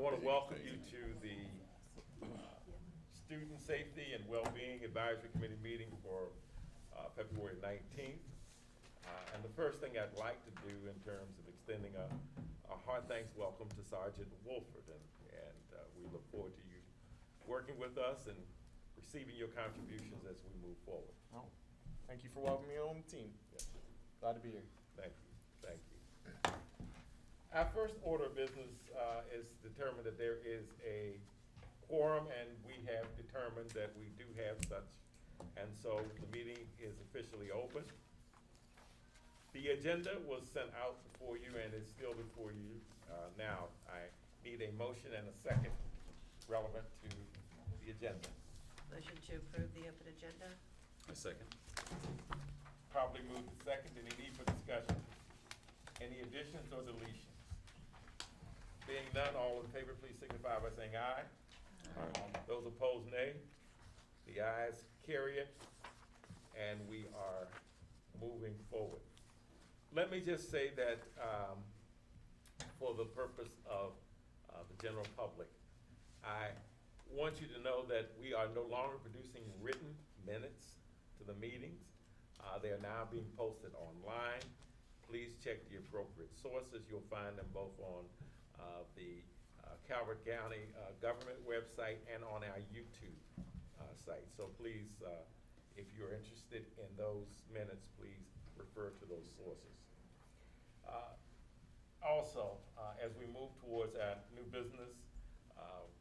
want to welcome you to the Student Safety and Wellbeing Advisory Committee meeting for February 19th. And the first thing I'd like to do in terms of extending a heart thanks welcome to Sergeant Wolford, and we look forward to you working with us and receiving your contributions as we move forward. Oh, thank you for welcoming me on the team. Yes. Glad to be here. Thank you. Thank you. Our first order of business is determined that there is a quorum, and we have determined that we do have such. And so the meeting is officially open. The agenda was sent out before you and is still before you now. I need a motion and a second relevant to the agenda. Motion to approve the open agenda? A second. Probably moved to second. Any need for discussion? Any additions or deletions? Being none, all in favor, please signify by saying aye. Aye. Those opposed, nay. The ayes carry it, and we are moving forward. Let me just say that for the purpose of the general public, I want you to know that we are no longer producing written minutes to the meetings. They are now being posted online. Please check the appropriate sources. You'll find them both on the Calvert County government website and on our YouTube site. So please, if you're interested in those minutes, please refer to those sources. Also, as we move towards our new business,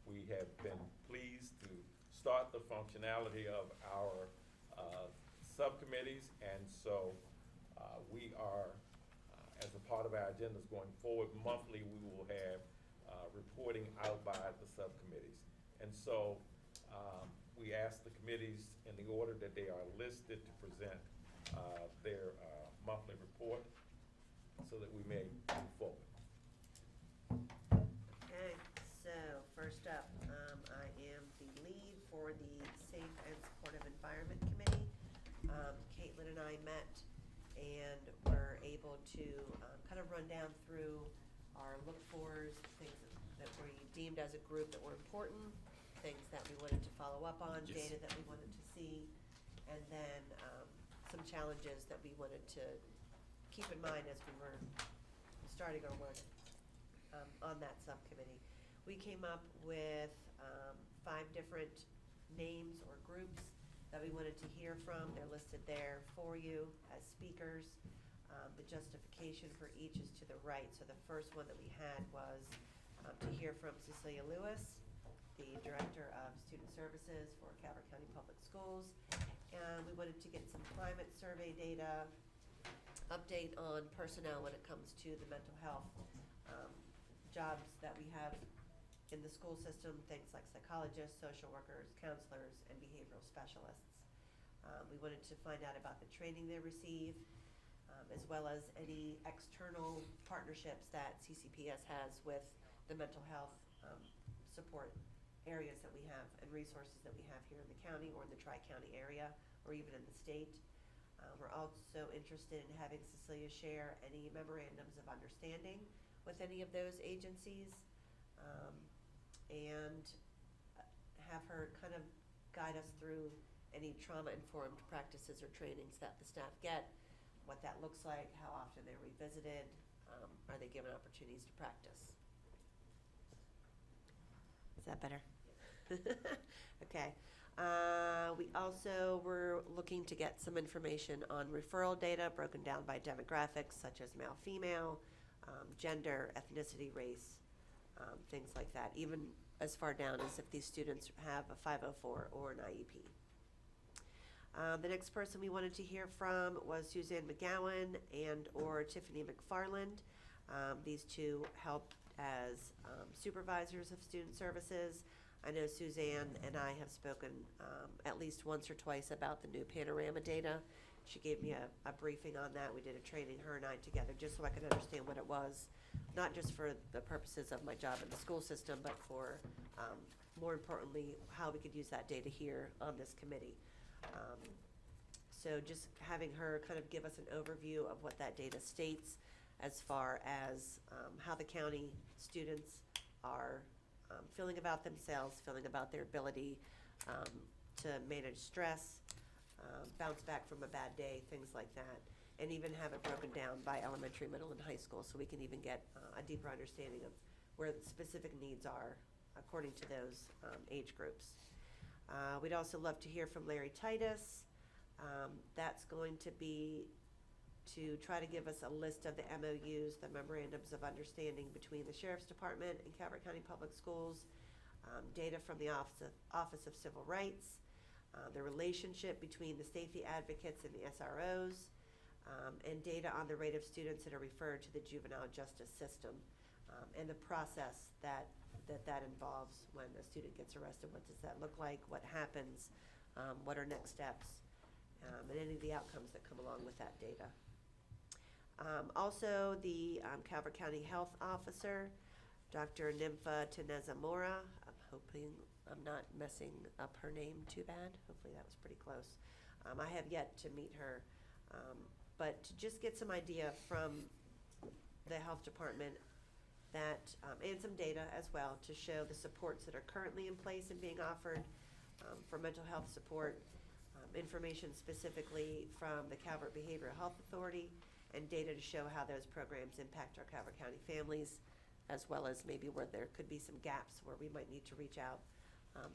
we have been pleased to start the functionality of our subcommittees, and so we are, as a part of our agendas going forward, monthly we will have reporting out by the subcommittees. And so we ask the committees in the order that they are listed to present their monthly report so that we may move forward. Okay, so first up, I am the lead for the Safe and Supportive Environment Committee. Caitlin and I met and were able to kind of run down through our look-fors, things that we deemed as a group that were important, things that we wanted to follow up on, Yes. data that we wanted to see, and then some challenges that we wanted to keep in mind as we were starting our work on that subcommittee. We came up with 5 different names or groups that we wanted to hear from. They're listed there for you as speakers. The justification for each is to the right. So the first one that we had was to hear from Cecilia Lewis, the Director of Student Services for Calvert County Public Schools. And we wanted to get some climate survey data, update on personnel when it comes to the mental health jobs that we have in the school system, things like psychologists, social workers, counselors, and behavioral specialists. We wanted to find out about the training they receive, as well as any external partnerships that CCPS has with the mental health support areas that we have and resources that we have here in the county or in the Tri-County area or even in the state. We're also interested in having Cecilia share any memorandums of understanding with any of those agencies, and have her kind of guide us through any trauma-informed practices or trainings that the staff get, what that looks like, how often they're revisited, are they given opportunities to practice. Is that better? Okay. We also were looking to get some information on referral data broken down by demographics such as male, female, gender, ethnicity, race, things like that, even as far down as if these students have a 504 or an IEP. The next person we wanted to hear from was Suzanne McGowan and or Tiffany McFarland. These two help as supervisors of student services. I know Suzanne and I have spoken at least once or twice about the new panorama data. She gave me a briefing on that. We did a training, her and I together, just so I could understand what it was, not just for the purposes of my job in the school system, but for, more importantly, how we could use that data here on this committee. So just having her kind of give us an overview of what that data states as far as how the county students are feeling about themselves, feeling about their ability to manage stress, bounce back from a bad day, things like that. And even have it broken down by elementary, middle, and high school, so we can even get a deeper understanding of where the specific needs are according to those age groups. We'd also love to hear from Larry Titus. That's going to be to try to give us a list of the MOUs, the Memorandums of Understanding between the Sheriff's Department and Calvert County Public Schools, data from the Office of Civil Rights, the relationship between the safety advocates and the SROs, and data on the rate of students that are referred to the juvenile justice system, and the process that involves when a student gets arrested. What does that look like? What happens? What are next steps? And any of the outcomes that come along with that data. Also, the Calvert County Health Officer, Dr. Nympha Teneza-Mora. I'm hoping I'm not messing up her name too bad. Hopefully that was pretty close. I have yet to meet her, but to just get some idea from the health department that, and some data as well to show the supports that are currently in place and being offered for mental health support, information specifically from the Calvert Behavioral Health Authority, and data to show how those programs impact our Calvert County families, as well as maybe where there could be some gaps where we might need to reach out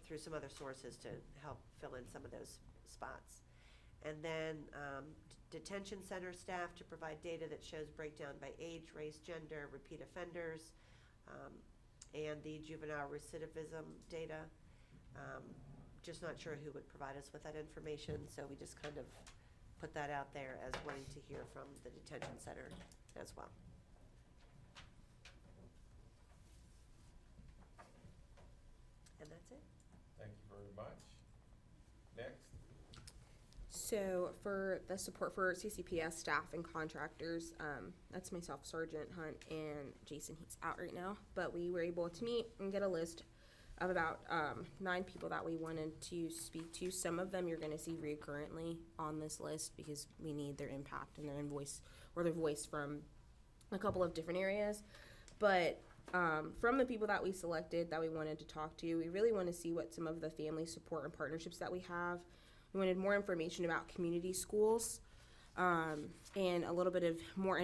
through some other sources to help fill in some of those spots. And then detention center staff to provide data that shows breakdown by age, race, gender, repeat offenders, and the juvenile recidivism data. Just not sure who would provide us with that information, so we just kind of put that out there as wanting to hear from the detention center as well. And that's it. Thank you very much. Next. So for the support for CCPS staff and contractors, that's myself, Sergeant Hunt, and Jason. He's out right now, but we were able to meet and get a list of about 9 people that we wanted to speak to. Some of them you're going to see recurrently on this list because we need their impact and their voice from a couple of different areas. But from the people that we selected that we wanted to talk to, we really want to see what some of the family support and partnerships that we have. We wanted more information about community schools and a little bit of more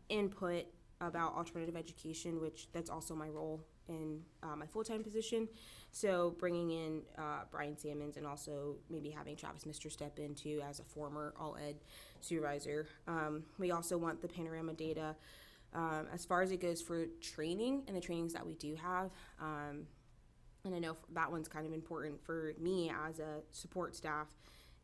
input about alternative education, which that's also my role in my full-time position. So bringing in Brian Sammons and also maybe having Travis Mister step in too as a former all-ed supervisor. We also want the panorama data as far as it goes for training and the trainings that we do have. And I know that one's kind of important for me as a support staff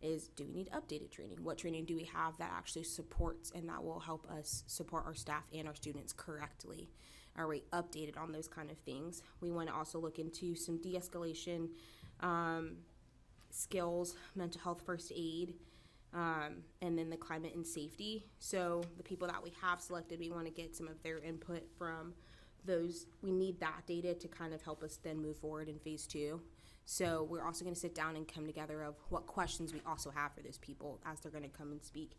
is, do we need updated training? What training do we have that actually supports and that will help us support our staff and our students correctly? Are we updated on those kind of things? We want to also look into some de-escalation skills, mental health first aid, and then the climate and safety. So the people that we have selected, we want to get some of their input from those. We need that data to kind of help us then move forward in phase 2. So we're also going to sit down and come together of what questions we also have for those people as they're going to come and speak.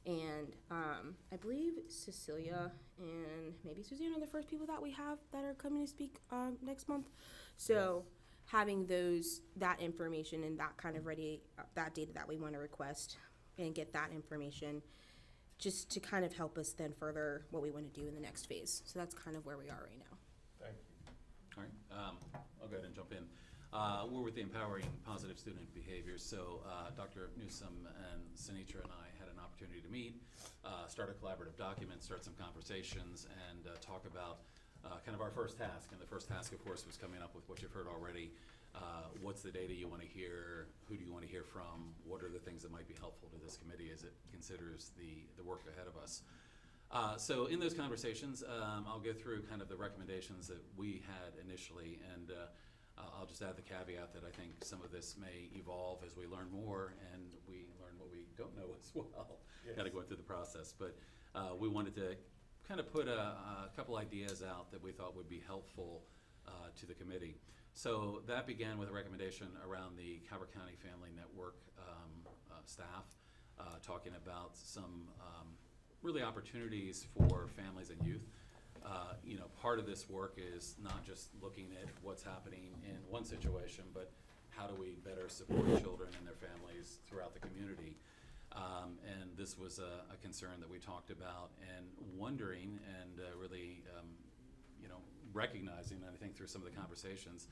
And I believe Cecilia and maybe Suzanne are the first people that we have that are coming to speak next month. So having that information and that kind of that data that we want to request and get that information just to kind of help us then further what we want to do in the next phase. So that's kind of where we are right now. Thank you. All right, I'll go ahead and jump in. We're with the Empowering Positive Student Behavior. So Dr. Newsom and Sinitra and I had an opportunity to meet, start a collaborative document, start some conversations, and talk about kind of our first task. And the first task, of course, was coming up with what you've heard already. What's the data you want to hear? Who do you want to hear from? What are the things that might be helpful to this committee as it considers the work ahead of us? So in those conversations, I'll go through kind of the recommendations that we had initially, and I'll just add the caveat that I think some of this may evolve as we learn more and we learn what we don't know as well. Yes. Got to go through the process. But we wanted to kind of put a couple ideas out that we thought would be helpful to the committee. So that began with a recommendation around the Calvert County Family Network staff, talking about some really opportunities for families and youth Part of this work is not just looking at what's happening in one situation, but how do we better support children and their families throughout the community? And this was a concern that we talked about and wondering and really, recognizing, and I think through some of the conversations,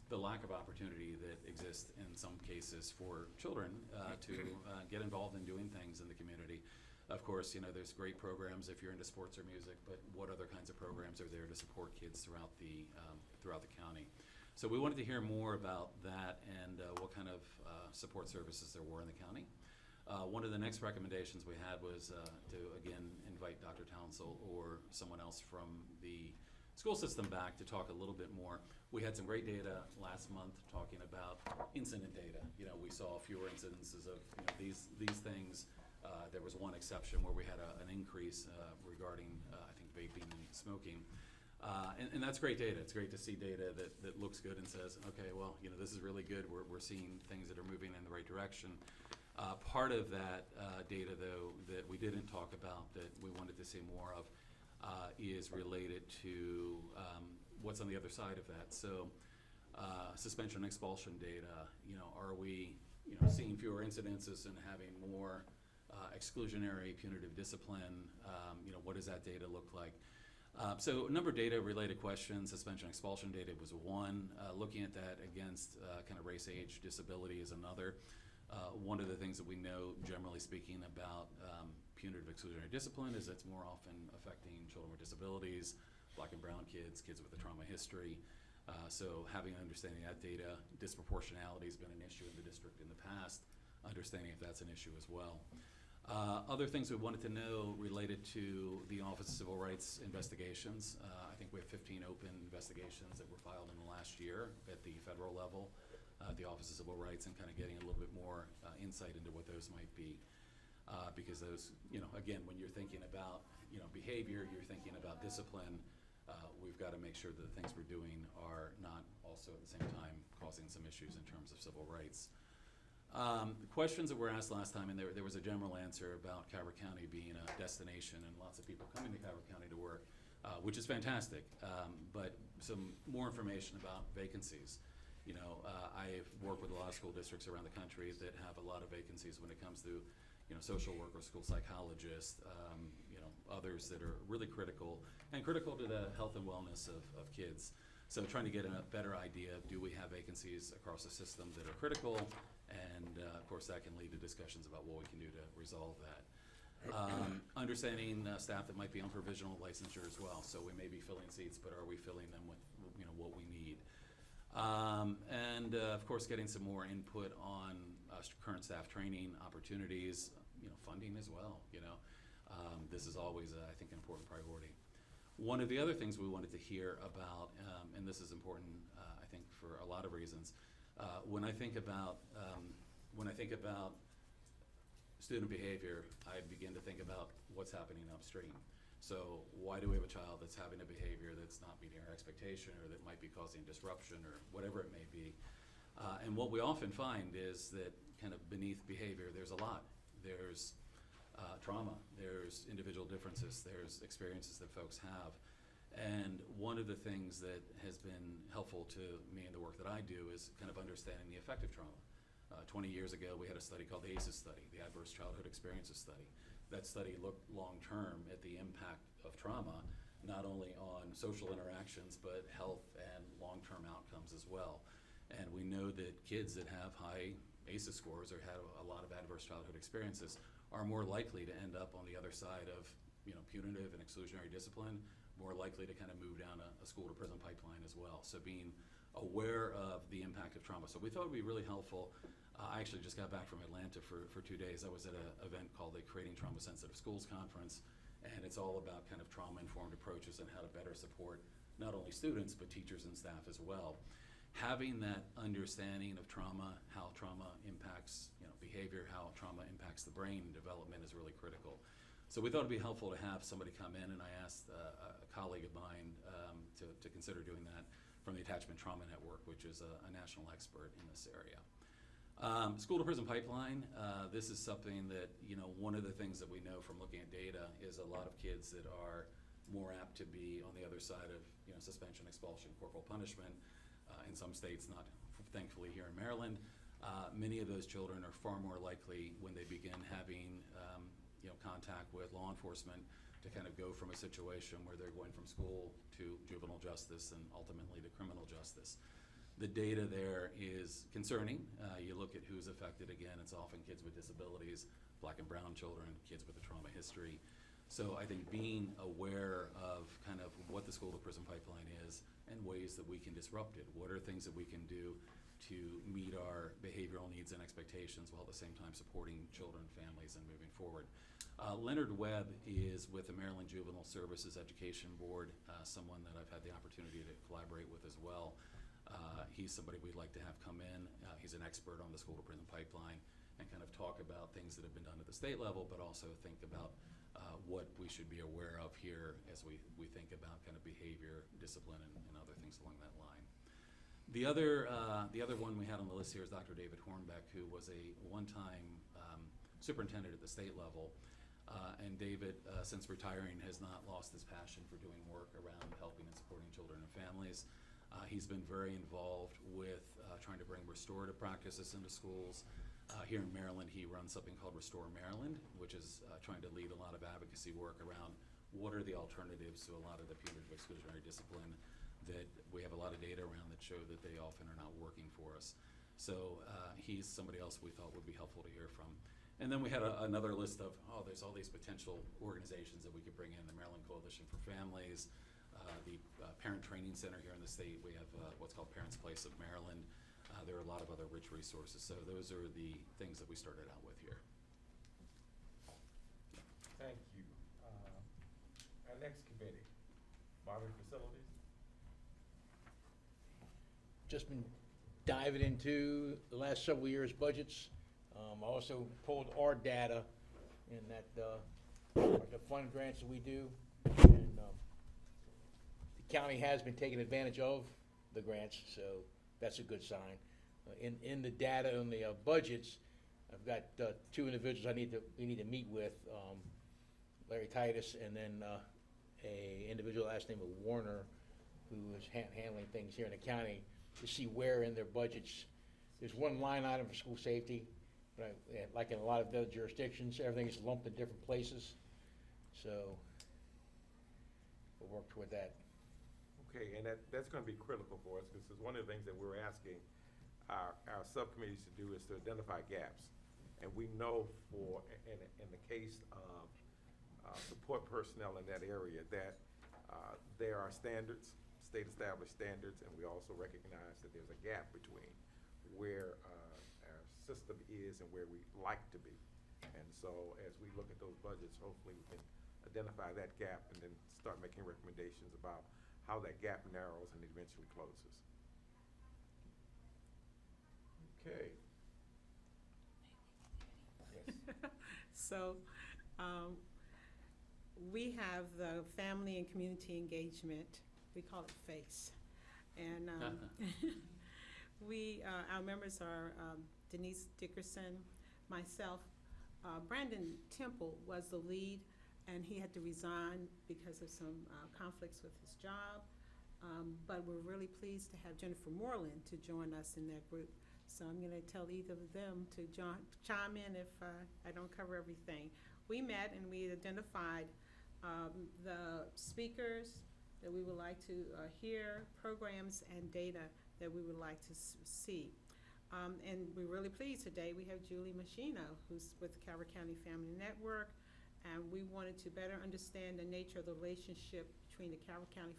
the lack of opportunity that exists in some cases for children to get involved in doing things in the community. Of course, there's great programs if you're into sports or music, but what other kinds of programs are there to support kids throughout the county? So we wanted to hear more about that and what kind of support services there were in the county. One of the next recommendations we had was to, again, invite Dr. Townsell or someone else from the school system back to talk a little bit more. We had some great data last month talking about incident data. We saw fewer incidences of these things. There was one exception where we had an increase regarding, I think, vaping and smoking. And that's great data. It's great to see data that looks good and says, okay, well, this is really good. We're seeing things that are moving in the right direction. Part of that data, though, that we didn't talk about that we wanted to see more of is related to what's on the other side of that. So suspension and expulsion data, are we seeing fewer incidences and having more exclusionary punitive discipline? What does that data look like? So a number of data related questions. Suspension and expulsion data was one. Looking at that against kind of race, age, disability is another. One of the things that we know, generally speaking, about punitive exclusionary discipline is it's more often affecting children with disabilities, Black and brown kids, kids with a trauma history. So having an understanding of that data, disproportionality has been an issue in the district in the past, understanding if that's an issue as well. Other things we wanted to know related to the Office of Civil Rights investigations. I think we have 15 open investigations that were filed in the last year at the federal level, the Office of Civil Rights, and kind of getting a little bit more insight into what those might be. Because those, again, when you're thinking about, behavior, you're thinking about discipline, we've got to make sure that the things we're doing are not also at the same time causing some issues in terms of civil rights. The questions that were asked last time, and there was a general answer about Calvert County being a destination and lots of people coming to Calvert County to work, which is fantastic, but some more information about vacancies. I've worked with a lot of school districts around the country that have a lot of vacancies when it comes to social workers, school psychologists, others that are really critical to the health and wellness of kids. So trying to get a better idea of, do we have vacancies across the system that are critical? And of course that can lead to discussions about what we can do to resolve that. Understanding staff that might be on provisional licensure as well. So we may be filling seats, but are we filling them with what we need? And of course getting some more input on current staff training opportunities, funding as well. This is always, I think, an important priority. One of the other things we wanted to hear about, and this is important, I think, for a lot of reasons. When I think about student behavior, I begin to think about what's happening upstream. So why do we have a child that's having a behavior that's not meeting our expectation, or that might be causing disruption, or whatever it may be? And what we often find is that kind of beneath behavior, there's a lot. There's trauma, there's individual differences, there's experiences that folks have. And one of the things that has been helpful to me in the work that I do is kind of understanding the effect of trauma. 20 years ago, we had a study called the ACEs study, the Adverse Childhood Experiences Study. That study looked long-term at the impact of trauma, not only on social interactions, but health and long-term outcomes as well. And we know that kids that have high ACEs scores or have a lot of adverse childhood experiences are more likely to end up on the other side of punitive and exclusionary discipline, more likely to kind of move down a school to prison pipeline as well. So being aware of the impact of trauma. So we thought it would be really helpful. I actually just got back from Atlanta for 2 days. I was at an event called the Creating Trauma Sensitive Schools Conference, and it's all about kind of trauma-informed approaches and how to better support not only students, but teachers and staff as well. Having that understanding of trauma, how trauma impacts behavior, how trauma impacts the brain and development is really critical. So we thought it'd be helpful to have somebody come in, and I asked a colleague of mine to consider doing that from the Attachment Trauma Network, which is a national expert in this area. School to prison pipeline, this is something that, one of the things that we know from looking at data is a lot of kids that are more apt to be on the other side of, suspension, expulsion, corporal punishment. In some states, not thankfully here in Maryland, many of those children are far more likely when they begin having, contact with law enforcement to kind of go from a situation where they're going from school to juvenile justice and ultimately to criminal justice. The data there is concerning. You look at who's affected, again, it's often kids with disabilities, Black and brown children, kids with a trauma history. So I think being aware of kind of what the school to prison pipeline is and ways that we can disrupt it. What are things that we can do to meet our behavioral needs and expectations while at the same time supporting children, families, and moving forward. Leonard Webb is with the Maryland Juvenile Services Education Board, someone that I've had the opportunity to collaborate with as well. He's somebody we'd like to have come in. He's an expert on the school to prison pipeline and kind of talk about things that have been done at the state level, but also think about what we should be aware of here as we think about kind of behavior, discipline, and other things along that line. The other one we had on the list here is Dr. David Hornbeck, who was a one-time superintendent at the state level. And David, since retiring, has not lost his passion for doing work around helping and supporting children and families. He's been very involved with trying to bring restorative practices into schools. Here in Maryland, he runs something called Restore Maryland, which is trying to lead a lot of advocacy work around what are the alternatives to a lot of the punitive exclusionary discipline that we have a lot of data around that show that they often are not working for us. So he's somebody else we thought would be helpful to hear from. And then we had another list of, there's all these potential organizations that we could bring in, the Maryland Coalition for Families, the Parent Training Center here in the state. We have what's called Parents Place of Maryland. There are a lot of other rich resources. So those are the things that we started out with here. Thank you. Our next committee, modern facilities. Just been diving into the last several years' budgets. I also pulled our data in that the fund grants that we do, and the county has been taking advantage of the grants, so that's a good sign. In the data on the budgets, I've got two individuals we need to meet with, Larry Titus, and then a individual last name of Warner, who is handling things here in the county, to see where in their budgets. There's one line item for school safety, but like in a lot of other jurisdictions, everything is lumped in different places. So we'll work toward that. Okay, and that's going to be critical for us, because it's one of the things that we're asking our subcommittees to do is to identify gaps. And we know in the case of support personnel in that area that there are standards, state-established standards, and we also recognize that there's a gap between where our system is and where we like to be. And so as we look at those budgets, hopefully we can identify that gap and then start making recommendations about how that gap narrows and eventually closes. Okay. Yes. So we have the family and community engagement, we call it FACE. And our members are Denise Dickerson, myself. Brandon Temple was the lead, and he had to resign because of some conflicts with his job. But we're really pleased to have Jennifer Moreland to join us in that group. So I'm going to tell either of them to chime in if I don't cover everything. We met and we identified the speakers that we would like to hear, programs and data that we would like to see. And we're really pleased today. We have Julie Machino, who's with the Calvert County Family Network, and we wanted to better understand the nature of the relationship between the Calvert County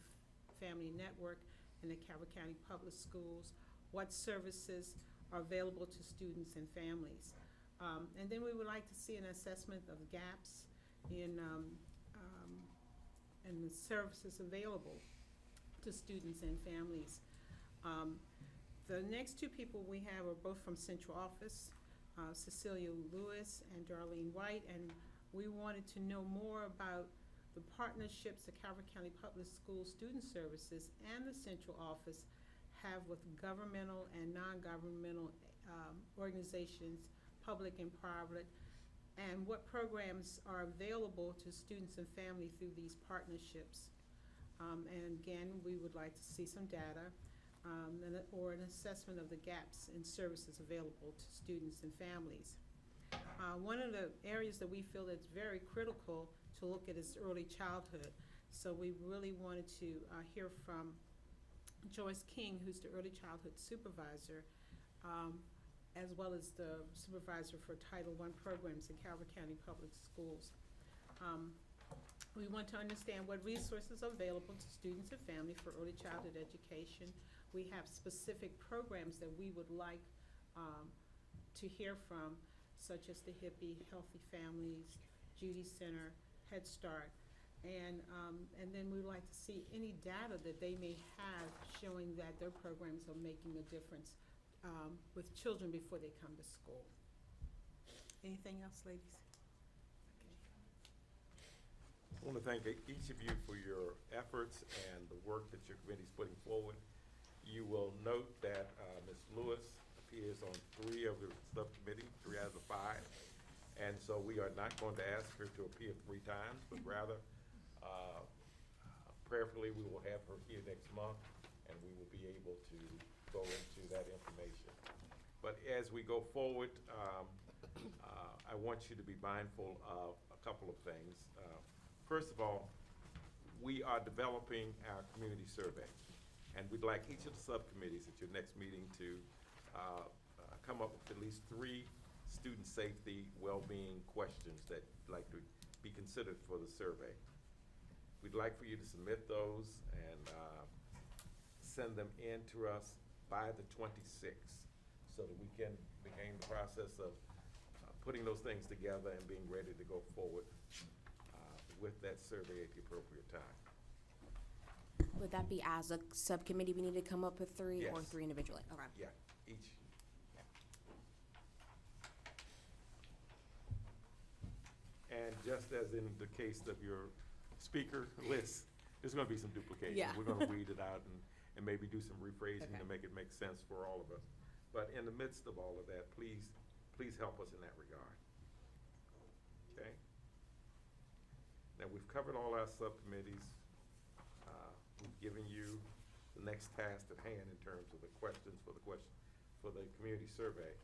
Family Network and the Calvert County Public Schools, what services are available to students and families. And then we would like to see an assessment of gaps in the services available to students and families. The next two people we have are both from Central Office, Cecilia Lewis and Darlene White, and we wanted to know more about the partnerships the Calvert County Public School Student Services and the Central Office have with governmental and non-governmental organizations, public and private, and what programs are available to students and family through these partnerships. And again, we would like to see some data or an assessment of the gaps in services available to students and families. One of the areas that we feel that's very critical to look at is early childhood. So we really wanted to hear from Joyce King, who's the early childhood supervisor, as well as the supervisor for Title I programs in Calvert County Public Schools. We want to understand what resources are available to students and family for early childhood education. We have specific programs that we would like to hear from, such as the HIPPY, Healthy Families, Judy Center, Head Start. And then we'd like to see any data that they may have showing that their programs are making a difference with children before they come to school. Anything else, ladies? I want to thank each of you for your efforts and the work that your committee is putting forward. You will note that Ms. Lewis appears on 3 of the subcommittee, 3 out of the 5. And so we are not going to ask her to appear 3 times, but rather, prayerfully, we will have her here next month, and we will be able to go into that information. But as we go forward, I want you to be mindful of a couple of things. First of all, we are developing our community survey, and we'd like each of the subcommittees at your next meeting to come up with at least 3 student safety, well-being questions that like to be considered for the survey. We'd like for you to submit those and send them in to us by the 26th so that we can begin the process of putting those things together and being ready to go forward with that survey at the appropriate time. Would that be as a subcommittee, we need to come up with 3 or Yes. 3 individually? Okay. Yeah, each. And just as in the case of your speaker list, there's gonna be some duplication. Yeah. We're gonna weed it out and maybe do some rephrasing to Okay. make it make sense for all of us. But in the midst of all of that, please help us in that regard. Okay? Now, we've covered all our subcommittees. We've given you the next task at hand in terms of the questions for the community survey.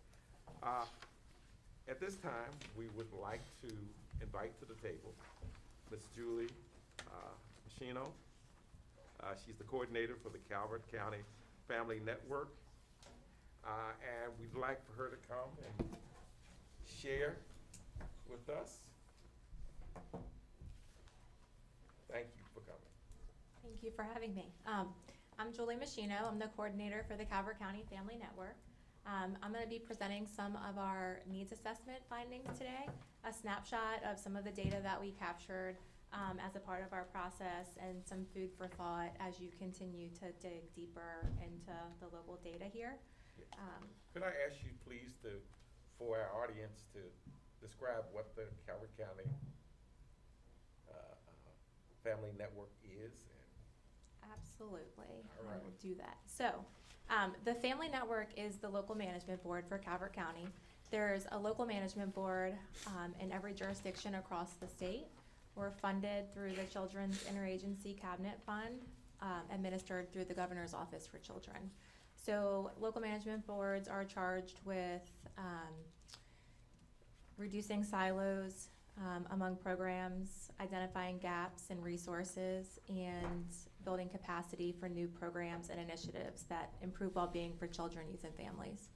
At this time, we would like to invite to the table Ms. Julie Machino. She's the coordinator for the Calvert County Family Network. And we'd like for her to come and share with us. Thank you for coming. Thank you for having me. I'm Julie Machino. I'm the coordinator for the Calvert County Family Network. I'm going to be presenting some of our needs assessment findings today, a snapshot of some of the data that we captured as a part of our process, and some food for thought as you continue to dig deeper into the local data here. Could I ask you please for our audience to describe what the Calvert County Family Network is? Absolutely. All I right. will do that. So, the Family Network is the local management board for Calvert County. There's a local management board in every jurisdiction across the state. We're funded through the Children's Interagency Cabinet Fund, administered through the Governor's Office for Children. So, local management boards are charged with reducing silos among programs, identifying gaps in resources, and building capacity for new programs and initiatives that improve well-being for children, youth, and families.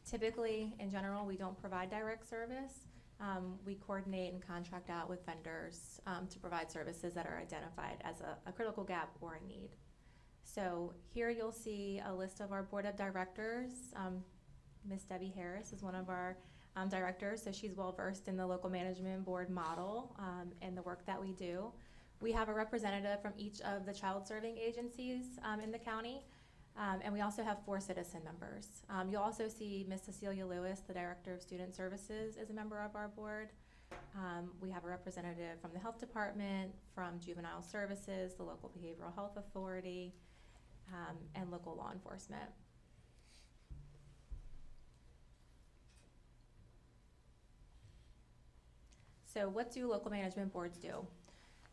Typically, in general, we don't provide direct service. We coordinate and contract out with vendors to provide services that are identified as a critical gap or a need. So here you'll see a list of our board of directors. Ms. Debbie Harris is one of our directors, so she's well-versed in the local management board model and the work that we do. We have a representative from each of the child-serving agencies in the county, and we also have 4 citizen members. You'll also see Ms. Cecilia Lewis, the Director of Student Services, is a member of our board. We have a representative from the Health Department, from Juvenile Services, the local Behavioral Health Authority, and local law enforcement. So what do local management boards do?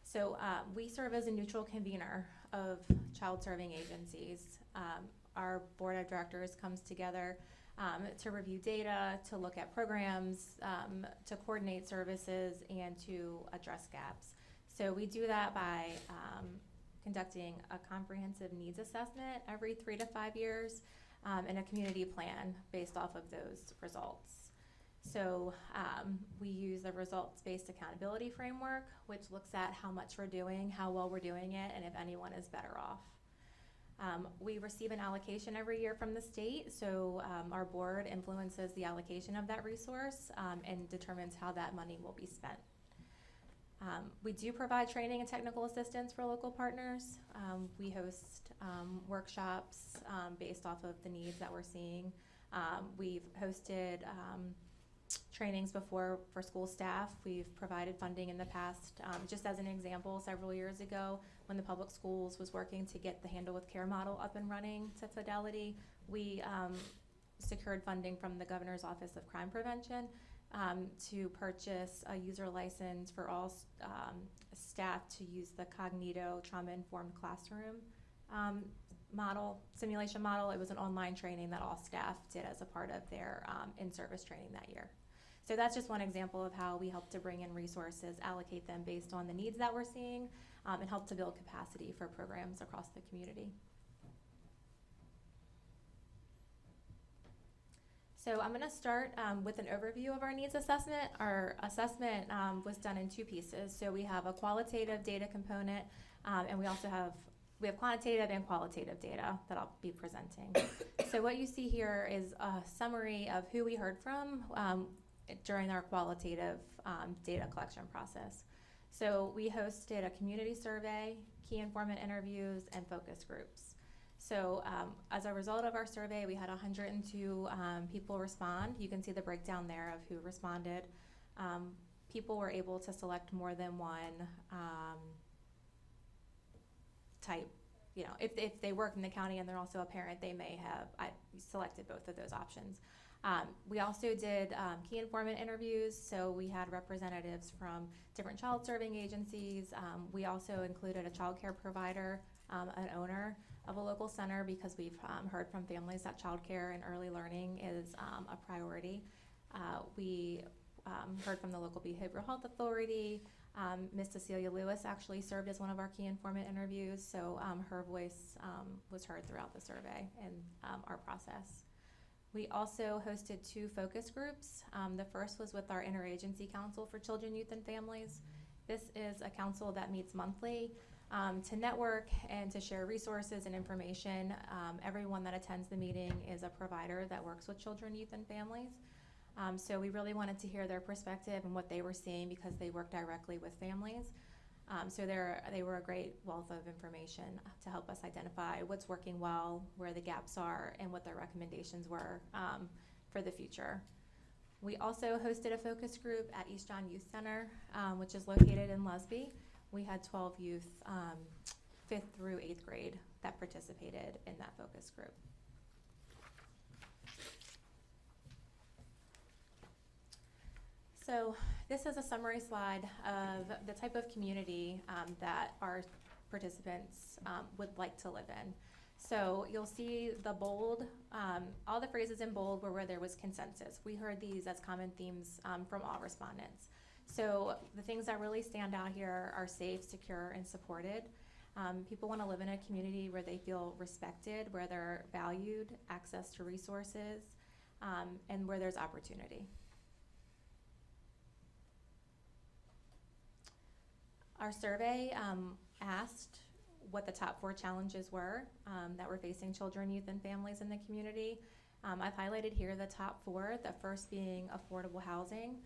So we serve as a neutral convener of child serving agencies. Our board of directors comes together to review data, to look at programs, to coordinate services, and to address gaps. So we do that by conducting a comprehensive needs assessment every 3 to 5 years and a community plan based off of those results. So we use a results-based accountability framework, which looks at how much we're doing, how well we're doing it, and if anyone is better off. We receive an allocation every year from the state, so our board influences the allocation of that resource and determines how that money will be spent. We do provide training and technical assistance for local partners. We host workshops based off of the needs that we're seeing. We've hosted trainings before for school staff. We've provided funding in the past. Just as an example, several years ago, when the public schools was working to get the Handle with Care model up and running to fidelity, we secured funding from the Governor's Office of Crime Prevention to purchase a user license for all staff to use the Cognito trauma-informed classroom simulation model. It was an online training that all staff did as a part of their in-service training that year. So that's just one example of how we help to bring in resources, allocate them based on the needs that we're seeing, and help to build capacity for programs across the community. So I'm going to start with an overview of our needs assessment. Our assessment was done in 2 pieces. So we have a qualitative data component, and we have quantitative and qualitative data that I'll be presenting. So what you see here is a summary of who we heard from during our qualitative data collection process. So we hosted a community survey, key informant interviews, and focus groups. So as a result of our survey, we had 102 people respond. You can see the breakdown there of who responded. People were able to select more than one type. You know, if they work in the county and they're also a parent, they may have selected both of those options. We also did key informant interviews, so we had representatives from different child serving agencies. We also included a child care provider, an owner of a local center, because we've heard from families that child care and early learning is a priority. We heard from the local behavioral health authority. Ms. Cecilia Lewis actually served as one of our key informant interviews, so her voice was heard throughout the survey and our process. We also hosted 2 focus groups. The first was with our Interagency Council for Children, Youth, and Families. This is a council that meets monthly to network and to share resources and information. Everyone that attends the meeting is a provider that works with children, youth, and families. So we really wanted to hear their perspective and what they were seeing, because they work directly with families. So they were a great wealth of information to help us identify what's working well, where the gaps are, and what their recommendations were for the future. We also hosted a focus group at East John Youth Center, which is located in Lusby. We had 12 youth, 5th through 8th grade, that participated in that focus group. So this is a summary slide of the type of community that our participants would like to live in. So you'll see the bold, all the phrases in bold were where there was consensus. We heard these as common themes from all respondents. So the things that really stand out here are safe, secure, and supported. People want to live in a community where they feel respected, where they're valued, access to resources, and where there's opportunity. Our survey asked what the top 4 challenges were that were facing children, youth, and families in the community. I've highlighted here the top 4, the first being affordable housing,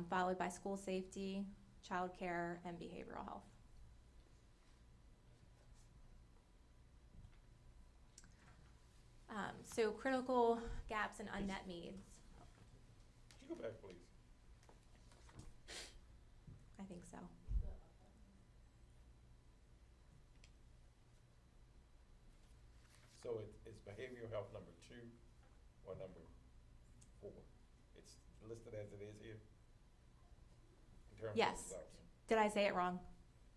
followed by school safety, childcare, and behavioral health. So critical gaps and unmet needs. Could you go back, please? I think so. So it's behavioral health number 2 or number 4? It's listed as it is here? terms of Yes. subs? Did I say it wrong?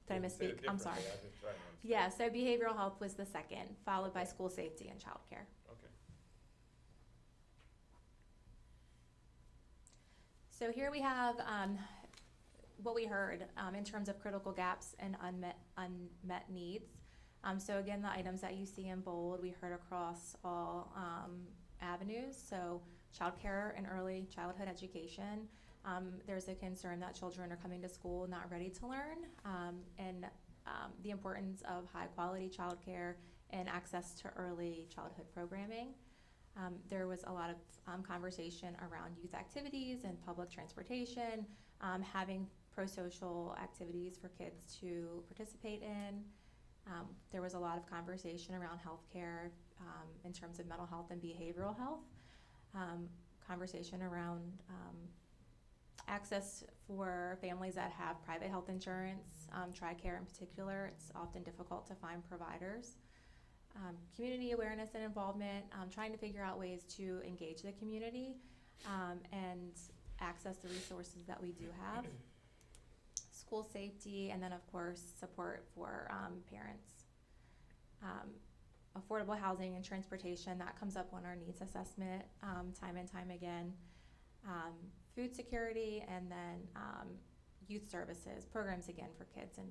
Did I You said it misspeak? I'm sorry. differently. I was just trying to understand. Yeah, so behavioral health was the second, followed by Okay. school safety and childcare. Okay. So here we have what we heard in terms of critical gaps and unmet needs. So again, the items that you see in bold, we heard across all avenues. So childcare and early childhood education. There's a concern that children are coming to school not ready to learn, and the importance of high quality childcare and access to early childhood programming. There was a lot of conversation around youth activities and public transportation, having pro-social activities for kids to participate in. There was a lot of conversation around healthcare in terms of mental health and behavioral health. Conversation around access for families that have private health insurance, TRICARE in particular. It's often difficult to find providers. Community awareness and involvement, trying to figure out ways to engage the community and access the resources that we do have. School safety, and then of course support for parents. Affordable housing and transportation, that comes up on our needs assessment time and time again. Food security, and then youth services, programs again for kids and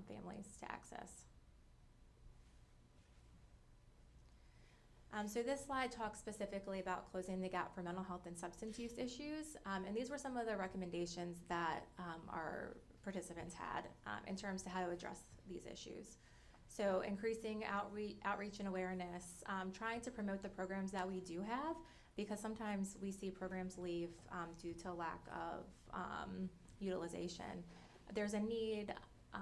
families to access. So this slide talks specifically about closing the gap for mental health and substance use issues. And these were some of the recommendations that our participants had in terms of how to address these issues. So increasing outreach and awareness, trying to promote the programs that we do have, because sometimes we see programs leave due to lack of utilization. There's a need.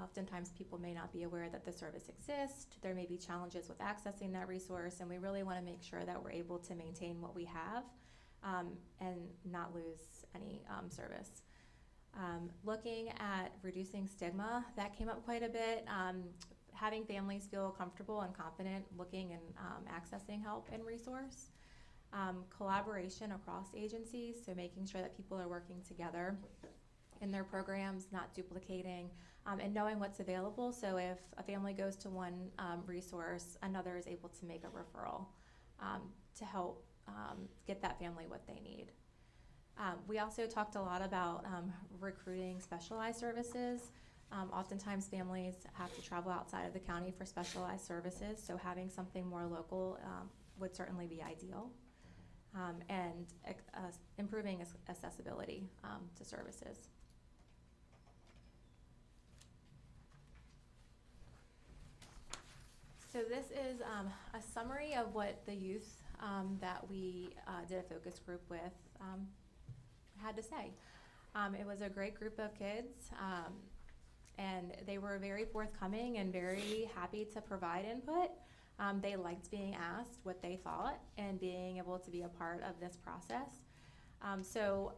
Oftentimes people may not be aware that the service exists. There may be challenges with accessing that resource, and we really want to make sure that we're able to maintain what we have and not lose any service. Looking at reducing stigma, that came up quite a bit. Having families feel comfortable and confident looking and accessing help and resource. Collaboration across agencies, so making sure that people are working together in their programs, not duplicating, and knowing what's available. So if a family goes to one resource, another is able to make a referral to help get that family what they need. We also talked a lot about recruiting specialized services. Oftentimes families have to travel outside of the county for specialized services, so having something more local would certainly be ideal. And improving accessibility to services. So this is a summary of what the youth that we did a focus group with had to say. It was a great group of kids, and they were very forthcoming and very happy to provide input. They liked being asked what they thought and being able to be a part of this process. So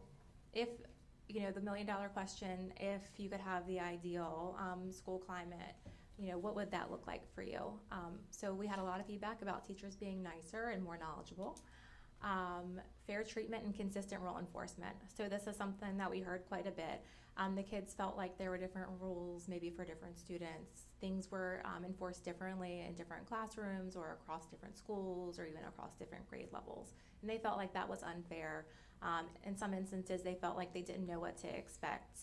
if, the $1 million question, if you could have the ideal school climate, what would that look like for you? So we had a lot of feedback about teachers being nicer and more knowledgeable. Fair treatment and consistent rule enforcement. So this is something that we heard quite a bit. The kids felt like there were different rules maybe for different students. Things were enforced differently in different classrooms or across different schools or even across different grade levels. And they felt like that was unfair. In some instances, they felt like they didn't know what to expect.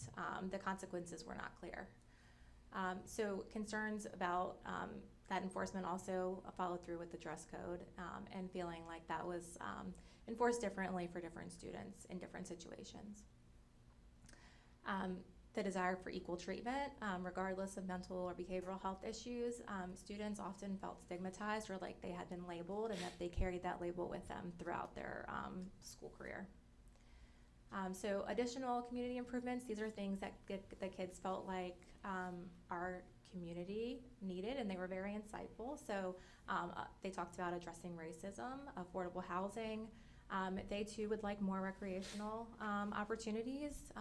The consequences were not clear. So concerns about that enforcement also followed through with the dress code and feeling like that was enforced differently for different students in different situations. The desire for equal treatment, regardless of mental or behavioral health issues. Students often felt stigmatized or like they had been labeled and that they carried that label with them throughout their school career. So additional community improvements, these are things that the kids felt like our community needed, and they were very insightful. So they talked about addressing racism, affordable housing. They too would like more recreational opportunities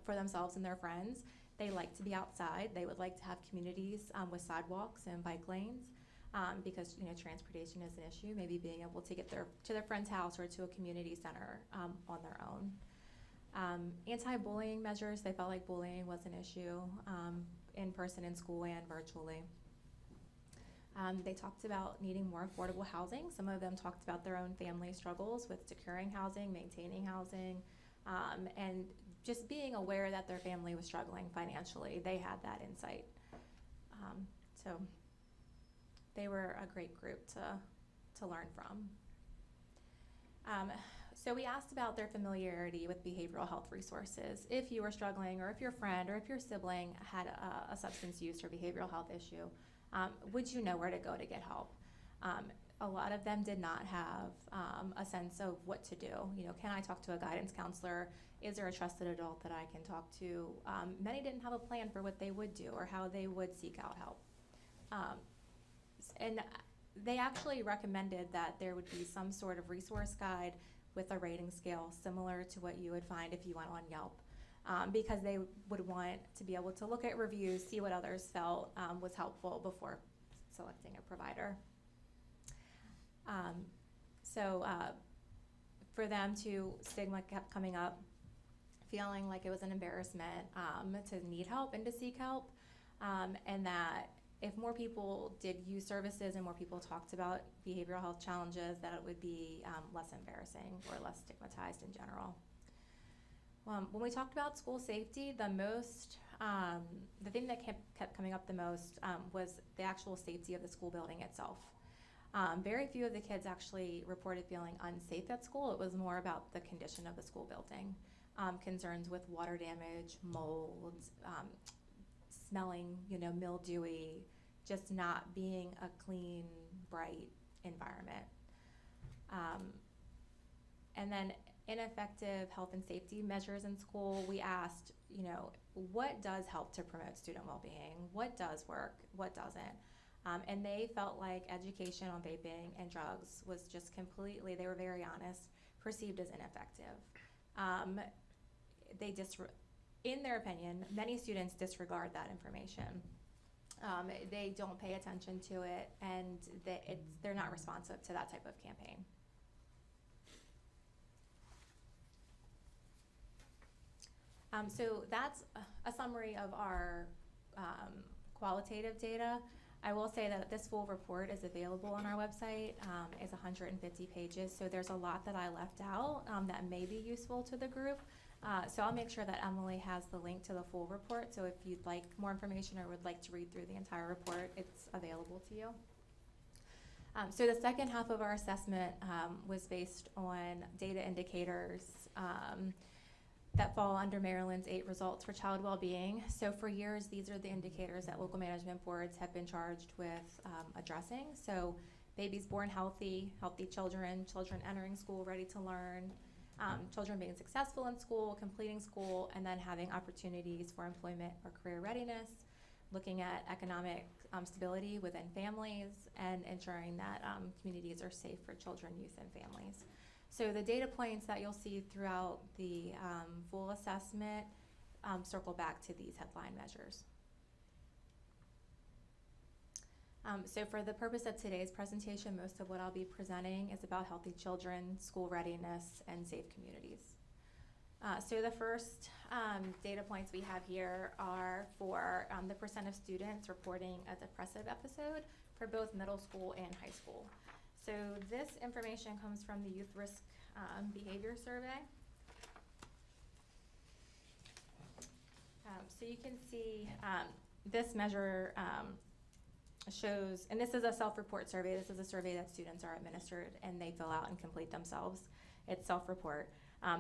for themselves and their friends. They like to be outside. They would like to have communities with sidewalks and bike lanes because transportation is an issue. Maybe being able to get to their friend's house or to a community center on their own. Anti-bullying measures, they felt like bullying was an issue in person in school and virtually. They talked about needing more affordable housing. Some of them talked about their own family struggles with securing housing, maintaining housing, and just being aware that their family was struggling financially. They had that insight. So they were a great group to learn from. So we asked about their familiarity with behavioral health resources. If you were struggling, or if your friend or if your sibling had a substance use or behavioral health issue, would you know where to go to get help? A lot of them did not have a sense of what to do. You know, can I talk to a guidance counselor? Is there a trusted adult that I can talk to? Many didn't have a plan for what they would do or how they would seek out help. And they actually recommended that there would be some sort of resource guide with a rating scale similar to what you would find if you went on Yelp, because they would want to be able to look at reviews, see what others felt was helpful before selecting a provider. For them to, stigma kept coming up, feeling like it was an embarrassment to need help and to seek help, and that if more people did use services and more people talked about behavioral health challenges, that it would be less embarrassing or less stigmatized in general. When we talked about school safety, the thing that kept coming up the most was the actual safety of the school building itself. Very few of the kids actually reported feeling unsafe at school. It was more about the condition of the school building. Concerns with water damage, mold, smelling, mildewy, just not being a clean, bright environment. And then ineffective health and safety measures in school, we asked, what does help to promote student well-being? What does work? What doesn't? And they felt like education on vaping and drugs was just completely, they were very honest, perceived as ineffective. In their opinion, many students disregard that information. They don't pay attention to it, and they're not responsive to that type of campaign. So that's a summary of our qualitative data. I will say that this full report is available on our website. It's 150 pages, so there's a lot that I left out that may be useful to the group. So I'll make sure that Emily has the link to the full report, so if you'd like more information or would like to read through the entire report, it's available to you. So the second half of our assessment was based on data indicators that fall under Maryland's 8 results for child well-being. So for years, these are the indicators that local management boards have been charged with addressing. So babies born healthy, healthy children, children entering school ready to learn, children being successful in school, completing school, and then having opportunities for employment or career readiness, looking at economic stability within families, and ensuring that communities are safe for children, youth, and families. So the data points that you'll see throughout the full assessment circle back to these headline measures. So for the purpose of today's presentation, most of what I'll be presenting is about healthy children, school readiness, and safe communities. So the first data points we have here are for the percent of students reporting a depressive episode for both middle school and high school. So this information comes from the Youth Risk Behavior Survey. So you can see this measure shows, and this is a self-report survey. This is a survey that students are administered and they fill out and complete themselves. It's self-report.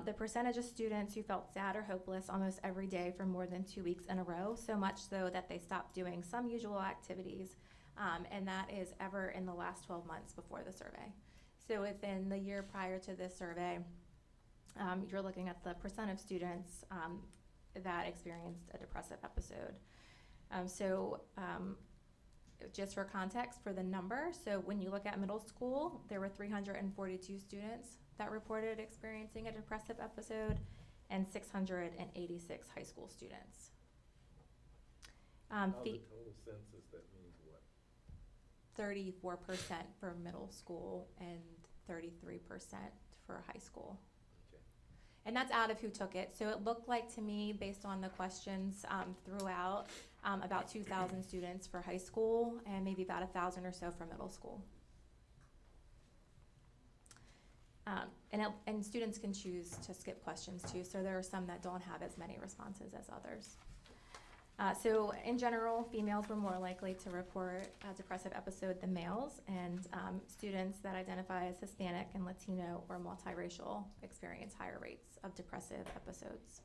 The percentage of students who felt sad or hopeless almost every day for more than 2 weeks in a row, so much so that they stopped doing some usual activities, and that is ever in the last 12 months before the survey. So within the year prior to this survey, you're looking at the percent of students that experienced a depressive episode. Just for context for the number, so when you look at middle school, there were 342 students that reported experiencing a depressive episode and 686 high school students. Out of the total census, that means what? 34% for middle school and 33% for high school. Okay. And that's out of who took it. So it looked like to me, based on the questions throughout, about 2,000 students for high school and maybe about 1,000 or so for middle school. And students can choose to skip questions too, so there are some that don't have as many responses as others. So in general, females were more likely to report a depressive episode than males, and students that identify as Hispanic and Latino or multiracial experience higher rates of depressive episodes.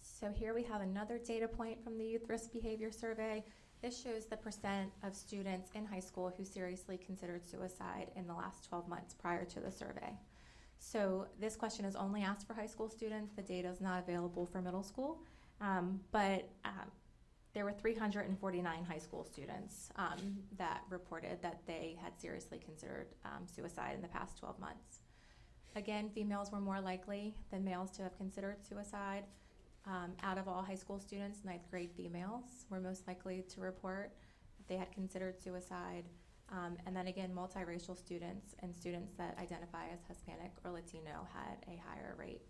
So here we have another data point from the Youth Risk Behavior Survey. This shows the percent of students in high school who seriously considered suicide in the last 12 months prior to the survey. So this question is only asked for high school students. The data is not available for middle school, but there were 349 high school students that reported that they had seriously considered suicide in the past 12 months. Again, females were more likely than males to have considered suicide. Out of all high school students, 9th grade females were most likely to report that they had considered suicide. And then again, multiracial students and students that identify as Hispanic or Latino had a higher rate.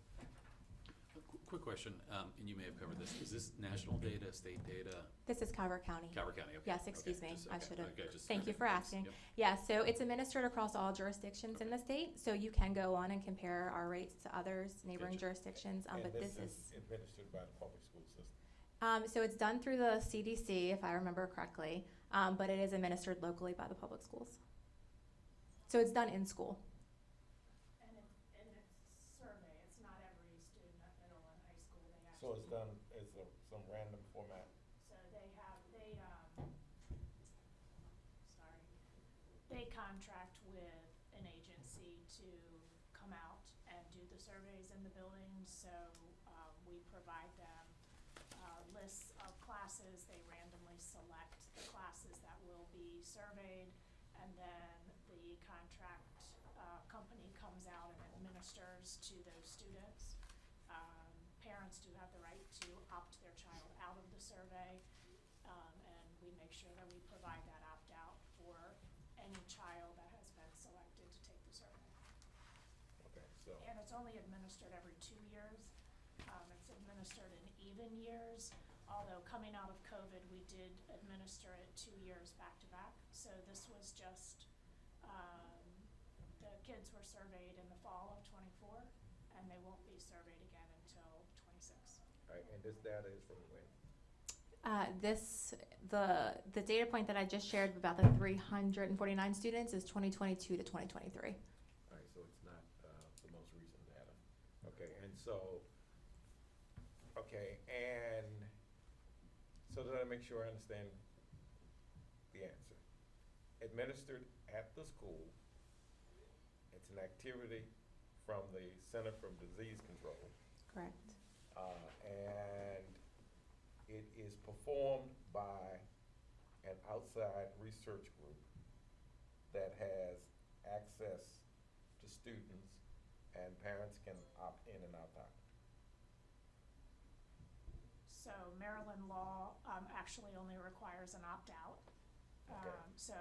Quick question, and you may have covered this. Is this national data, state data? This is Calvert County. Calvert County, okay. Yes, excuse Okay, me, just- I okay, should have. okay, just- Thank you okay, for thanks. asking. Yep. Yeah, so it's administered across all jurisdictions in the state, so you can go on and compare our rates to others, neighboring Gotcha. jurisdictions, And but this is. administered by the public school system. So it's done through the CDC, if I remember correctly, but it is administered locally by the public schools. So it's done in school. And it's survey, it's not every student at middle and high school, they So actually. it's done as some random format. So they contract with an agency to come out and do the surveys in the buildings, so, we provide them, lists of classes, they randomly select the classes that will be surveyed, and then the contract, company comes out and administers to those students. Parents do have the right to opt their child out of the survey, and we make sure that we provide that opt-out for any child that has been selected to take the survey. Okay, so, And it's only administered every 2 years. It's administered in even years, although coming out of COVID, we did administer it 2 years back to back. So this was just, the kids were surveyed in the fall of '24, and they won't be surveyed again until '26. all right, and this data is from when? The data point that I just shared about the 349 students is 2022 to 2023. All right, so it's not the most recent data. Okay, and so, that I make sure I understand the answer. Administered at the school, it's an activity from the Center for Disease Control. Correct. And it is performed by an outside research group that has access to students, and parents can opt in and opt out. So Maryland law actually only requires an opt-out. Okay. So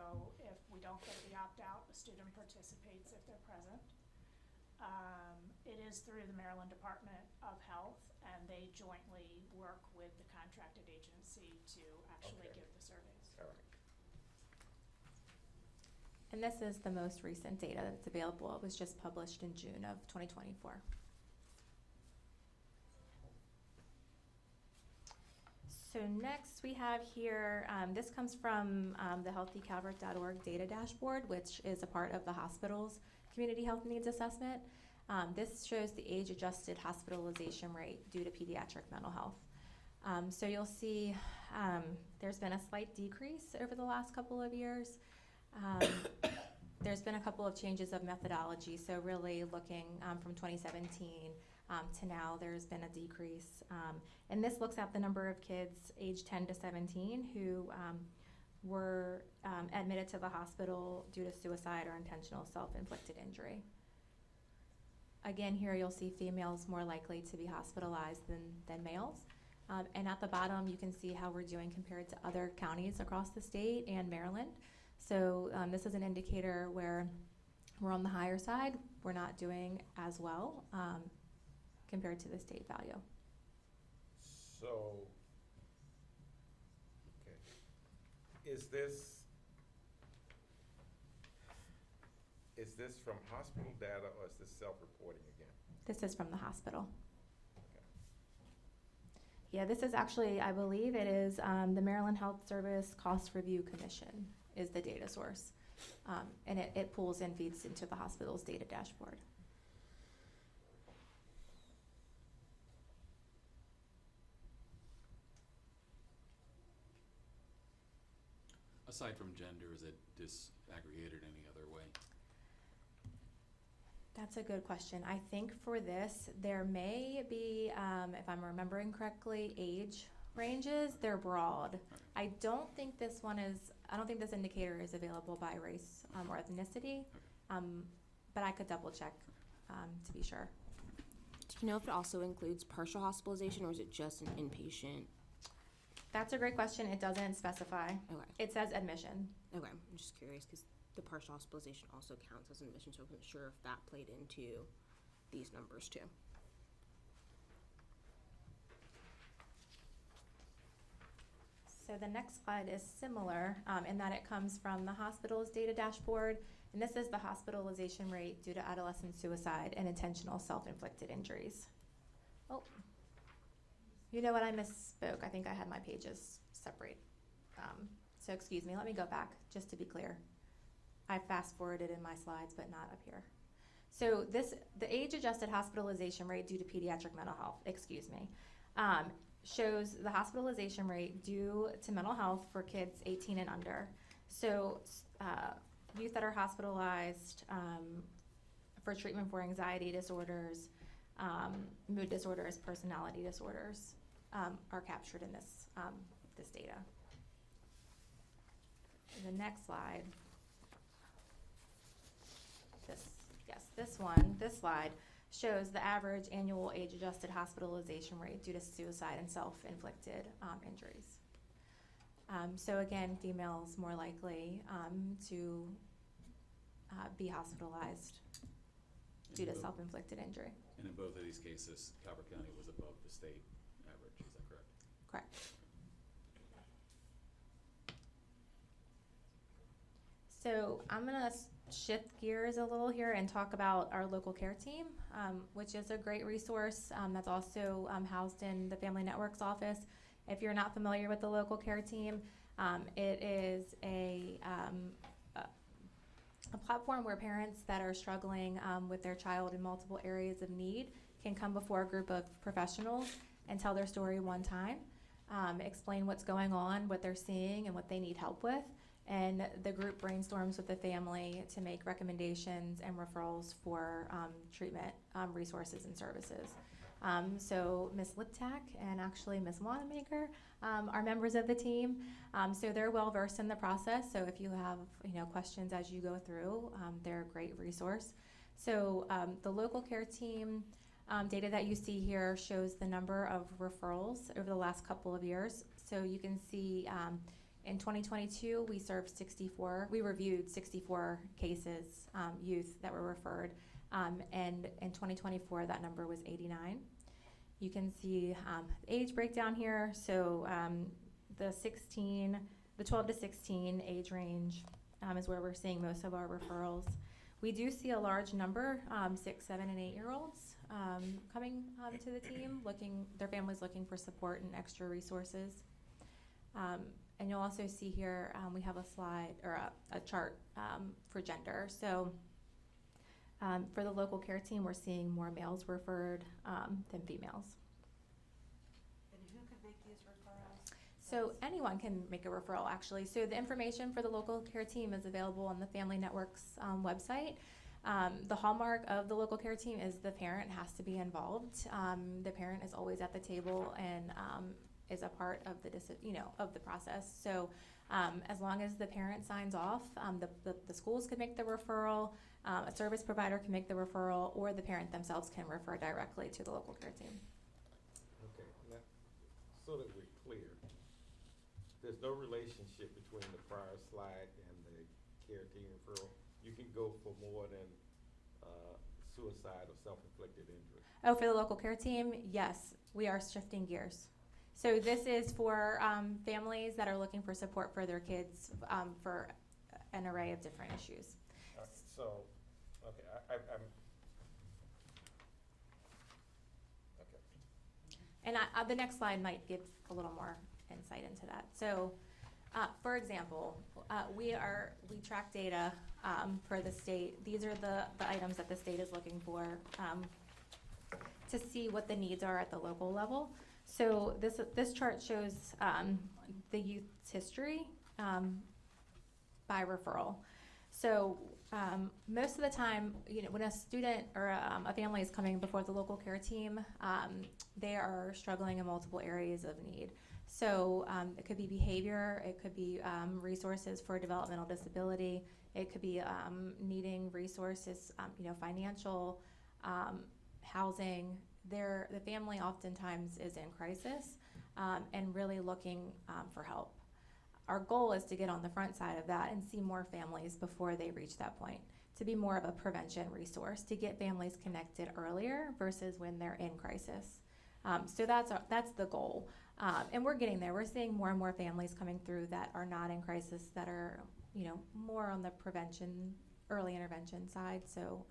if we don't get the opt-out, the student participates if they're present. It is through the Maryland Department of Health, and they jointly work with the contracted agency to actually Okay. give the surveys. All right. And this is the most recent data that's available. It was just published in June of 2024. So next we have here, this comes from the healthycalvert.org data dashboard, which is a part of the hospital's community health needs assessment. This shows the age-adjusted hospitalization rate due to pediatric mental health. So you'll see there's been a slight decrease over the last couple of years. There's been a couple of changes of methodology, so really looking from 2017 to now, there's been a decrease. And this looks at the number of kids aged 10 to 17 who were admitted to the hospital due to suicide or intentional self-inflicted injury. Again, here you'll see females more likely to be hospitalized than males. And at the bottom, you can see how we're doing compared to other counties across the state and Maryland. So this is an indicator where we're on the higher side. We're not doing as well compared to the state value. So, okay, is this from hospital data or is this self-reporting again? This is from the hospital. Okay. Yeah, this is actually, I believe it is the Maryland Health Service Cost Review Commission is the data source. And it pulls and feeds into the hospital's data dashboard. Aside from gender, is it disaggregated any other way? That's a good question. I think for this, there may be, if I'm remembering correctly, age ranges. They're broad. I don't think this indicator is available by race or ethnicity, but I could double check to be sure. Do you know if it also includes partial hospitalization or is it just an inpatient? That's a great question. It doesn't specify. Okay. It says admission. Okay, I'm just curious because the partial hospitalization also counts as an admission, so I wasn't sure if that played into these numbers too. So the next slide is similar in that it comes from the hospital's data dashboard, and this is the hospitalization rate due to adolescent suicide and intentional self-inflicted injuries. Oh, you know what, I misspoke. I think I had my pages separate. So excuse me, let me go back just to be clear. I fast-forwarded in my slides, but not up here. So the age-adjusted hospitalization rate due to pediatric mental health, shows the hospitalization rate due to mental health for kids 18 and under. So youth that are hospitalized for treatment for anxiety disorders, mood disorders, personality disorders are captured in this data. The next slide. This slide shows the average annual age-adjusted hospitalization rate due to suicide and self-inflicted injuries. So again, females more likely to be hospitalized due to self-inflicted injury. And in both of these cases, Calvert County was above the state average, is that correct? Correct. So I'm gonna shift gears a little here and talk about our local care team, which is a great resource that's also housed in the Family Networks office. If you're not familiar with the local care team, it is a platform where parents that are struggling with their child in multiple areas of need can come before a group of professionals and tell their story one time, explain what's going on, what they're seeing, and what they need help with. And the group brainstorms with the family to make recommendations and referrals for treatment resources and services. So Ms. Liptak and actually Ms. Wanamaker are members of the team. So they're well versed in the process. So if you have questions as you go through, they're a great resource. So the local care team data that you see here shows the number of referrals over the last couple of years. So you can see in 2022, we reviewed 64 cases, youth that were referred, and in 2024, that number was 89. You can see the age breakdown here. So the 12 to 16 age range is where we're seeing most of our referrals. We do see a large number, 6, 7, and 8-year-olds coming to the team, their families looking for support and extra resources. And you'll also see here, we have a slide or a chart for gender. So for the local care team, we're seeing more males referred than females. And who could make these referrals? So anyone can make a referral, actually. So the information for the local care team is available on the Family Networks website. The hallmark of the local care team is the parent has to be involved. The parent is always at the table and is a part of the process. So as long as the parent signs off, the schools can make the referral, a service provider can make the referral, or the parent themselves can refer directly to the local care team. Okay, now, so that we're clear, there's no relationship between the prior slide and the care team referral, you can go for more than suicide or self-inflicted injury. Oh, for the local care team, yes, we are shifting gears. So this is for families that are looking for support for their kids for an array of different issues. All right, so, okay, I'm, okay. And the next slide might give a little more insight into that. So, for example, we track data for the state. These are the items that the state is looking for to see what the needs are at the local level. So this chart shows the youth's history by referral. So most of the time, when a student or a family is coming before the local care team, they are struggling in multiple areas of need. So it could be behavior, it could be resources for developmental disability, it could be needing resources, financial, housing. The family oftentimes is in crisis and really looking for help. Our goal is to get on the front side of that and see more families before they reach that point, to be more of a prevention resource, to get families connected earlier versus when they're in crisis. So that's the goal. And we're getting there. We're seeing more and more families coming through that are not in crisis, that are, more on the prevention, early intervention side. So,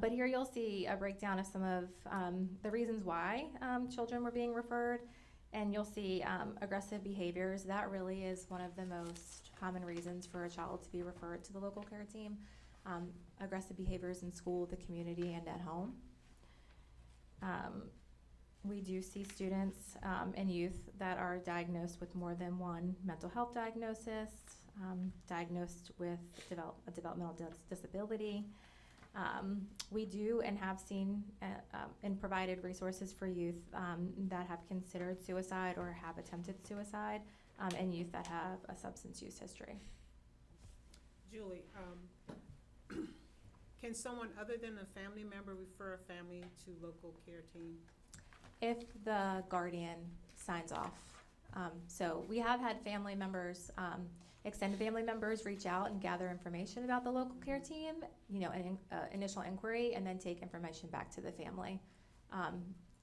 but here you'll see a breakdown of some of the reasons why children were being referred. And you'll see aggressive behaviors. That really is one of the most common reasons for a child to be referred to the local care team. Aggressive behaviors in school, the community, and at home. We do see students and youth that are diagnosed with more than one mental health diagnosis, diagnosed with a developmental disability. We do and have seen and provided resources for youth that have considered suicide or have attempted suicide, and youth that have a substance use history. Julie, can someone other than a family member refer a family to local care team? If the guardian signs off. So we have had family members, extended family members reach out and gather information about the local care team, an initial inquiry, and then take information back to the family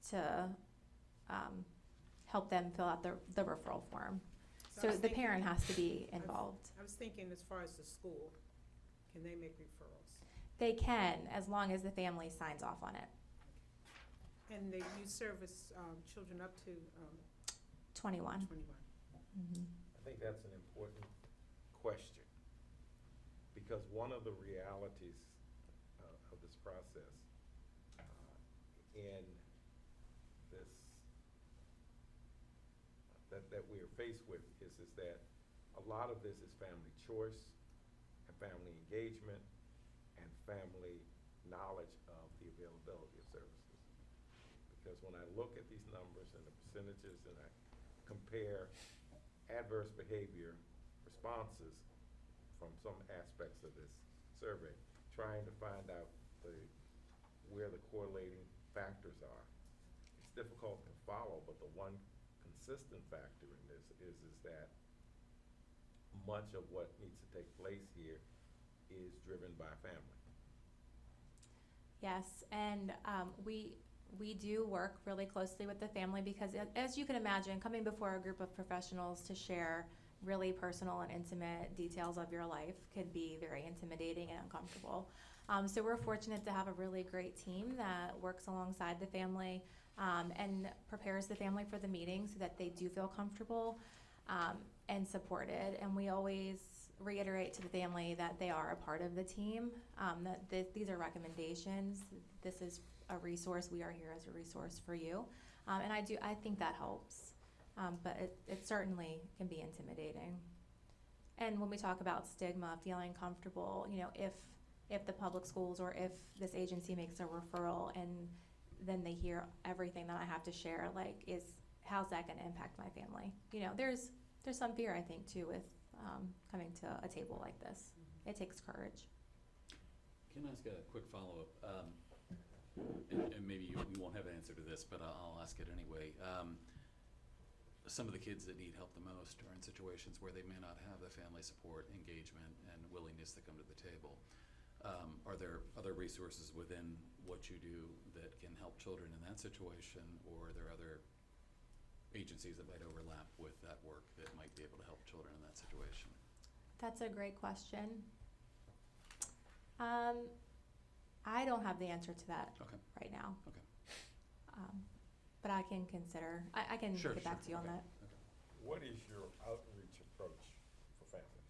to help them fill out the referral form. So the parent has to be involved. I was thinking as far as the school, can they make referrals? They can, as long as the family signs off on it. And you service children up to 21. 21. Mm-hmm. I think that's an important question, because one of the realities of this process in this that we are faced with is that a lot of this is family choice and family engagement and family knowledge of the availability of services. Because when I look at these numbers and the percentages and I compare adverse behavior responses from some aspects of this survey, trying to find out where the correlating factors are, it's difficult to follow, but the one consistent factor in this is that much of what needs to take place here is driven by family. Yes, and we do work really closely with the family because, as you can imagine, coming before a group of professionals to share really personal and intimate details of your life could be very intimidating and uncomfortable. So we're fortunate to have a really great team that works alongside the family and prepares the family for the meeting so that they do feel comfortable and supported. And we always reiterate to the family that they are a part of the team, that these are recommendations. This is a resource. We are here as a resource for you. And I think that helps. But it certainly can be intimidating. And when we talk about stigma, feeling comfortable, if the public schools or if this agency makes a referral and then they hear everything that I have to share, how's that going to impact my family? There's some fear, I think, too, with coming to a table like this. It takes courage. Can I ask a quick follow-up? And maybe you won't have an answer to this, but I'll ask it anyway. some of the kids that need help the most are in situations where they may not have the family support, engagement, and willingness to come to the table. Are there other resources within what you do that can help children in that situation, or are there other agencies that might overlap with that work that might be able to help children in that situation? That's a great question. I don't have the answer to that Okay. right now. Okay. But I can consider, I can Sure, get back sure. to you on Okay. that. Okay. What is your outreach approach for families?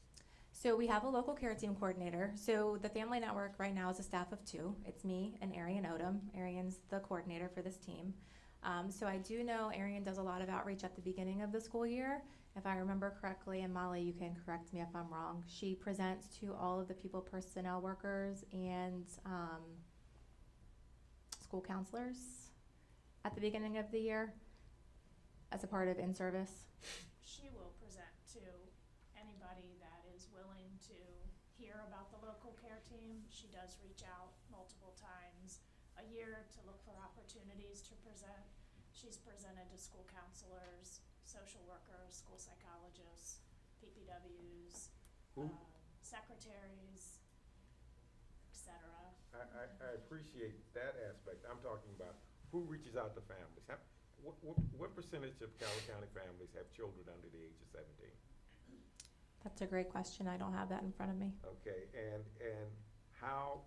So we have a local care team coordinator. So the Family Network right now is a staff of 2. It's me and Arian Odom. Arian's the coordinator for this team. So I do know Arian does a lot of outreach at the beginning of the school year. If I remember correctly, and Molly, you can correct me if I'm wrong, she presents to all of the people personnel workers and school counselors at the beginning of the year as a part of in-service. She will present to anybody that is willing to hear about the local care team. She does reach out multiple times a year to look for opportunities to present. She's presented to school counselors, social workers, school psychologists, PPWs, Who? secretaries, etc. I appreciate that aspect. I'm talking about who reaches out to families. What percentage of Calvert County families have children under the age of 17? That's a great question. I don't have that in front of me. Okay, and how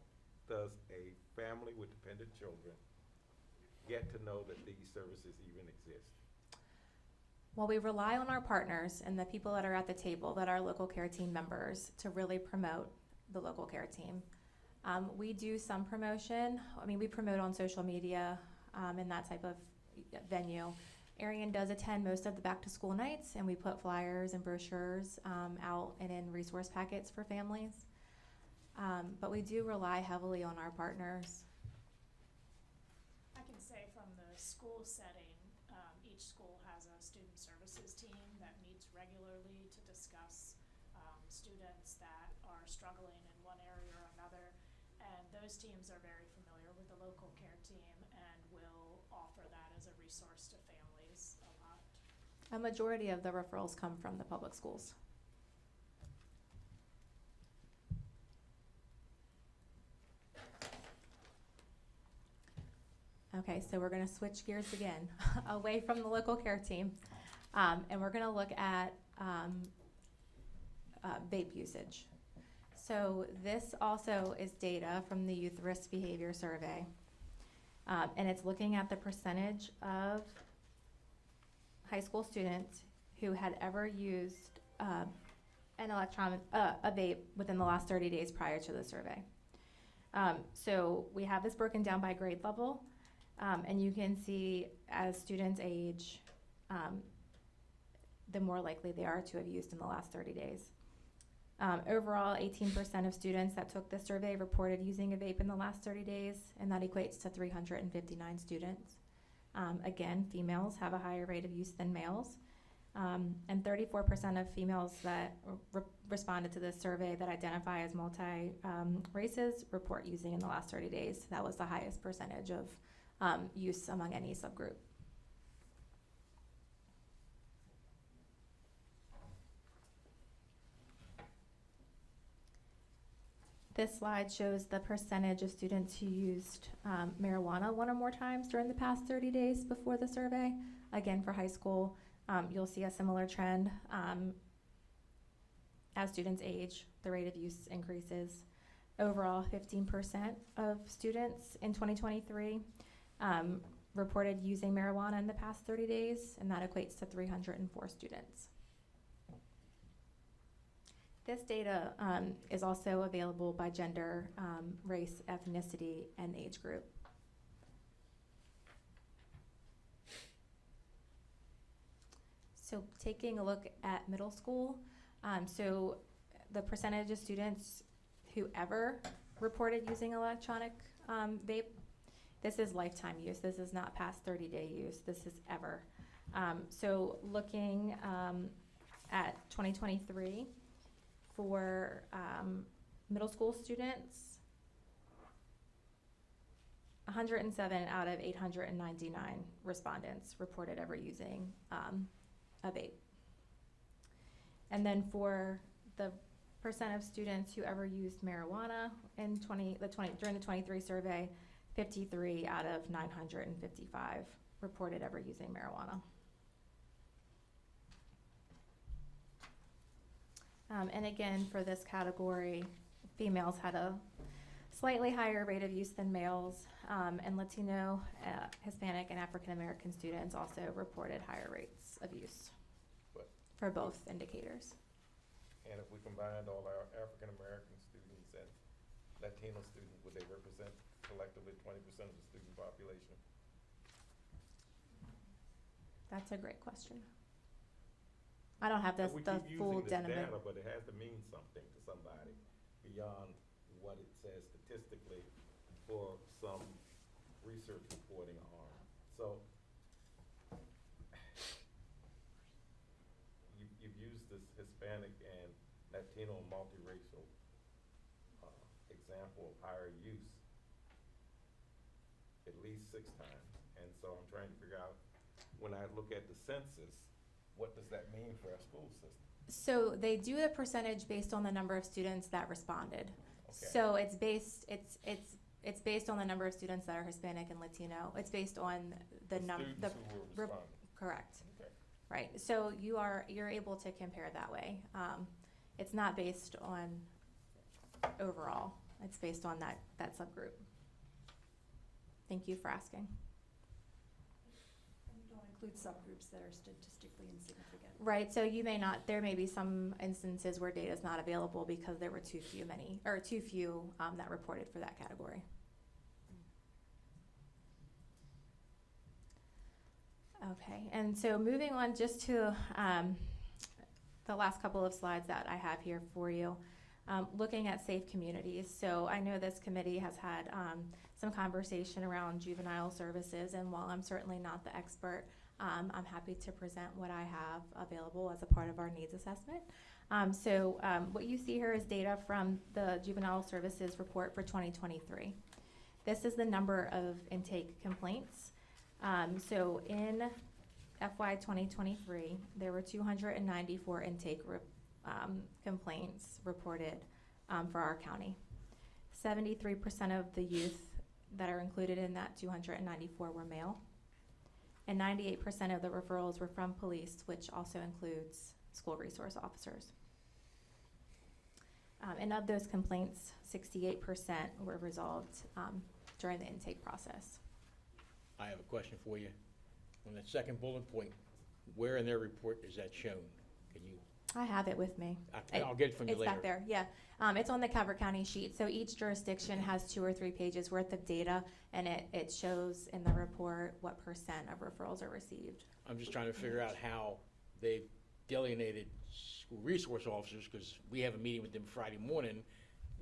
does a family with dependent children get to know that these services even exist? Well, we rely on our partners and the people that are at the table, that are local care team members, to really promote the local care team. We do some promotion. I mean, we promote on social media in that type of venue. Arian does attend most of the back to school nights, and we put flyers and brochures out and in resource packets for families. But we do rely heavily on our partners. I can say from the school setting, each school has a student services team that meets regularly to discuss students that are struggling in one area or another. And those teams are very familiar with the local care team and will offer that as a resource to families a lot. A majority of the referrals come from the public schools. Okay, so we're gonna switch gears again, away from the local care team. And we're gonna look at vape usage. So this also is data from the Youth Risk Behavior Survey. And it's looking at the percentage of high school students who had ever used an electronic, a vape within the last 30 days prior to the survey. So we have this broken down by grade level, and you can see as students age, the more likely they are to have used in the last 30 days. Overall, 18% of students that took the survey reported using a vape in the last 30 days, and that equates to 359 students. Again, females have a higher rate of use than males. And 34% of females that responded to this survey that identify as multi-races report using in the last 30 days. That was the highest percentage of use among any subgroup. This slide shows the percentage of students who used marijuana one or more times during the past 30 days before the survey. Again, for high school, you'll see a similar trend. As students age, the rate of use increases. Overall, 15% of students in 2023 reported using marijuana in the past 30 days, and that equates to 304 students. This data is also available by gender, race, ethnicity, and age group. So taking a look at middle school, so the percentage of students who ever reported using electronic vape, this is lifetime use. This is not past 30-day use. This is ever. So looking at 2023, for middle school students, 107 out of 899 respondents reported ever using of 8. And then for the percent of students who ever used marijuana in during the 23 survey, 53 out of 955 reported ever using marijuana. And again, for this category, females had a slightly higher rate of use than males, and Latino, Hispanic, and African American students also reported higher rates of use But- for both indicators. And if we combined all our African American students and Latino students, would they represent collectively 20% of the student population? That's a great question. I don't have And the we the keep full using this data. data, but it has to mean something to somebody beyond what it says statistically for some research reporting arm. So you've used this Hispanic and Latino multiracial example of higher use at least 6 times. And so I'm trying to figure out, when I look at the census, what does that mean for our school system? So they do the percentage based on the number of students that responded. Okay. So it's based on the number of students that are Hispanic and Latino. It's based on the Students the who were rep- responding. correct. Okay. Right. So you're able to compare that way. It's not based on overall. It's based on that subgroup. Thank you for asking. And you don't include subgroups that are statistically insignificant. Right, so there may be some instances where data is not available because there were too few that reported for that category. Okay, and so moving on just to the last couple of slides that I have here for you. Looking at safe communities. So I know this committee has had some conversation around juvenile services, and while I'm certainly not the expert, I'm happy to present what I have available as a part of our needs assessment. What you see here is data from the Juvenile Services Report for 2023. This is the number of intake complaints. So in FY 2023, there were 294 intake complaints reported for our county. 73% of the youth that are included in that 294 were male. And 98% of the referrals were from police, which also includes school resource officers. And of those complaints, 68% were resolved during the intake process. I have a question for you. On that second bullet point, where in their report is that shown? Can you, I have it with me. I'll get it from you It's later. back there, yeah. It's on the Calvert County sheet. So each jurisdiction has 2 or 3 pages worth of data, and it shows in the report what percent of referrals are received. I'm just trying to figure out how they've delineated school resource officers, because we have a meeting with them Friday morning.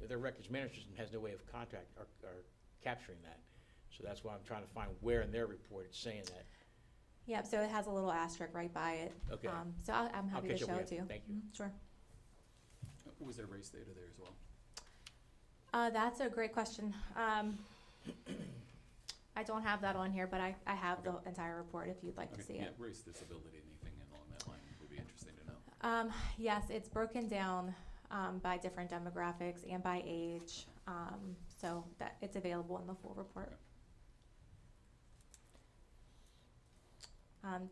Their records management system has no way of or capturing that. So that's why I'm trying to find where in their report it's saying that. Yeah, so it has a little asterisk right by it. Okay. So I'm happy to catch up show it with to you. you. Thank you. Sure. Was there race data there as well? That's a great question. I don't have that on here, but I have the entire report if you'd like to Okay, see yeah, it. race, disability, anything along that line would be interesting to know. Yes, it's broken down by different demographics and by age, so that it's available in the full report.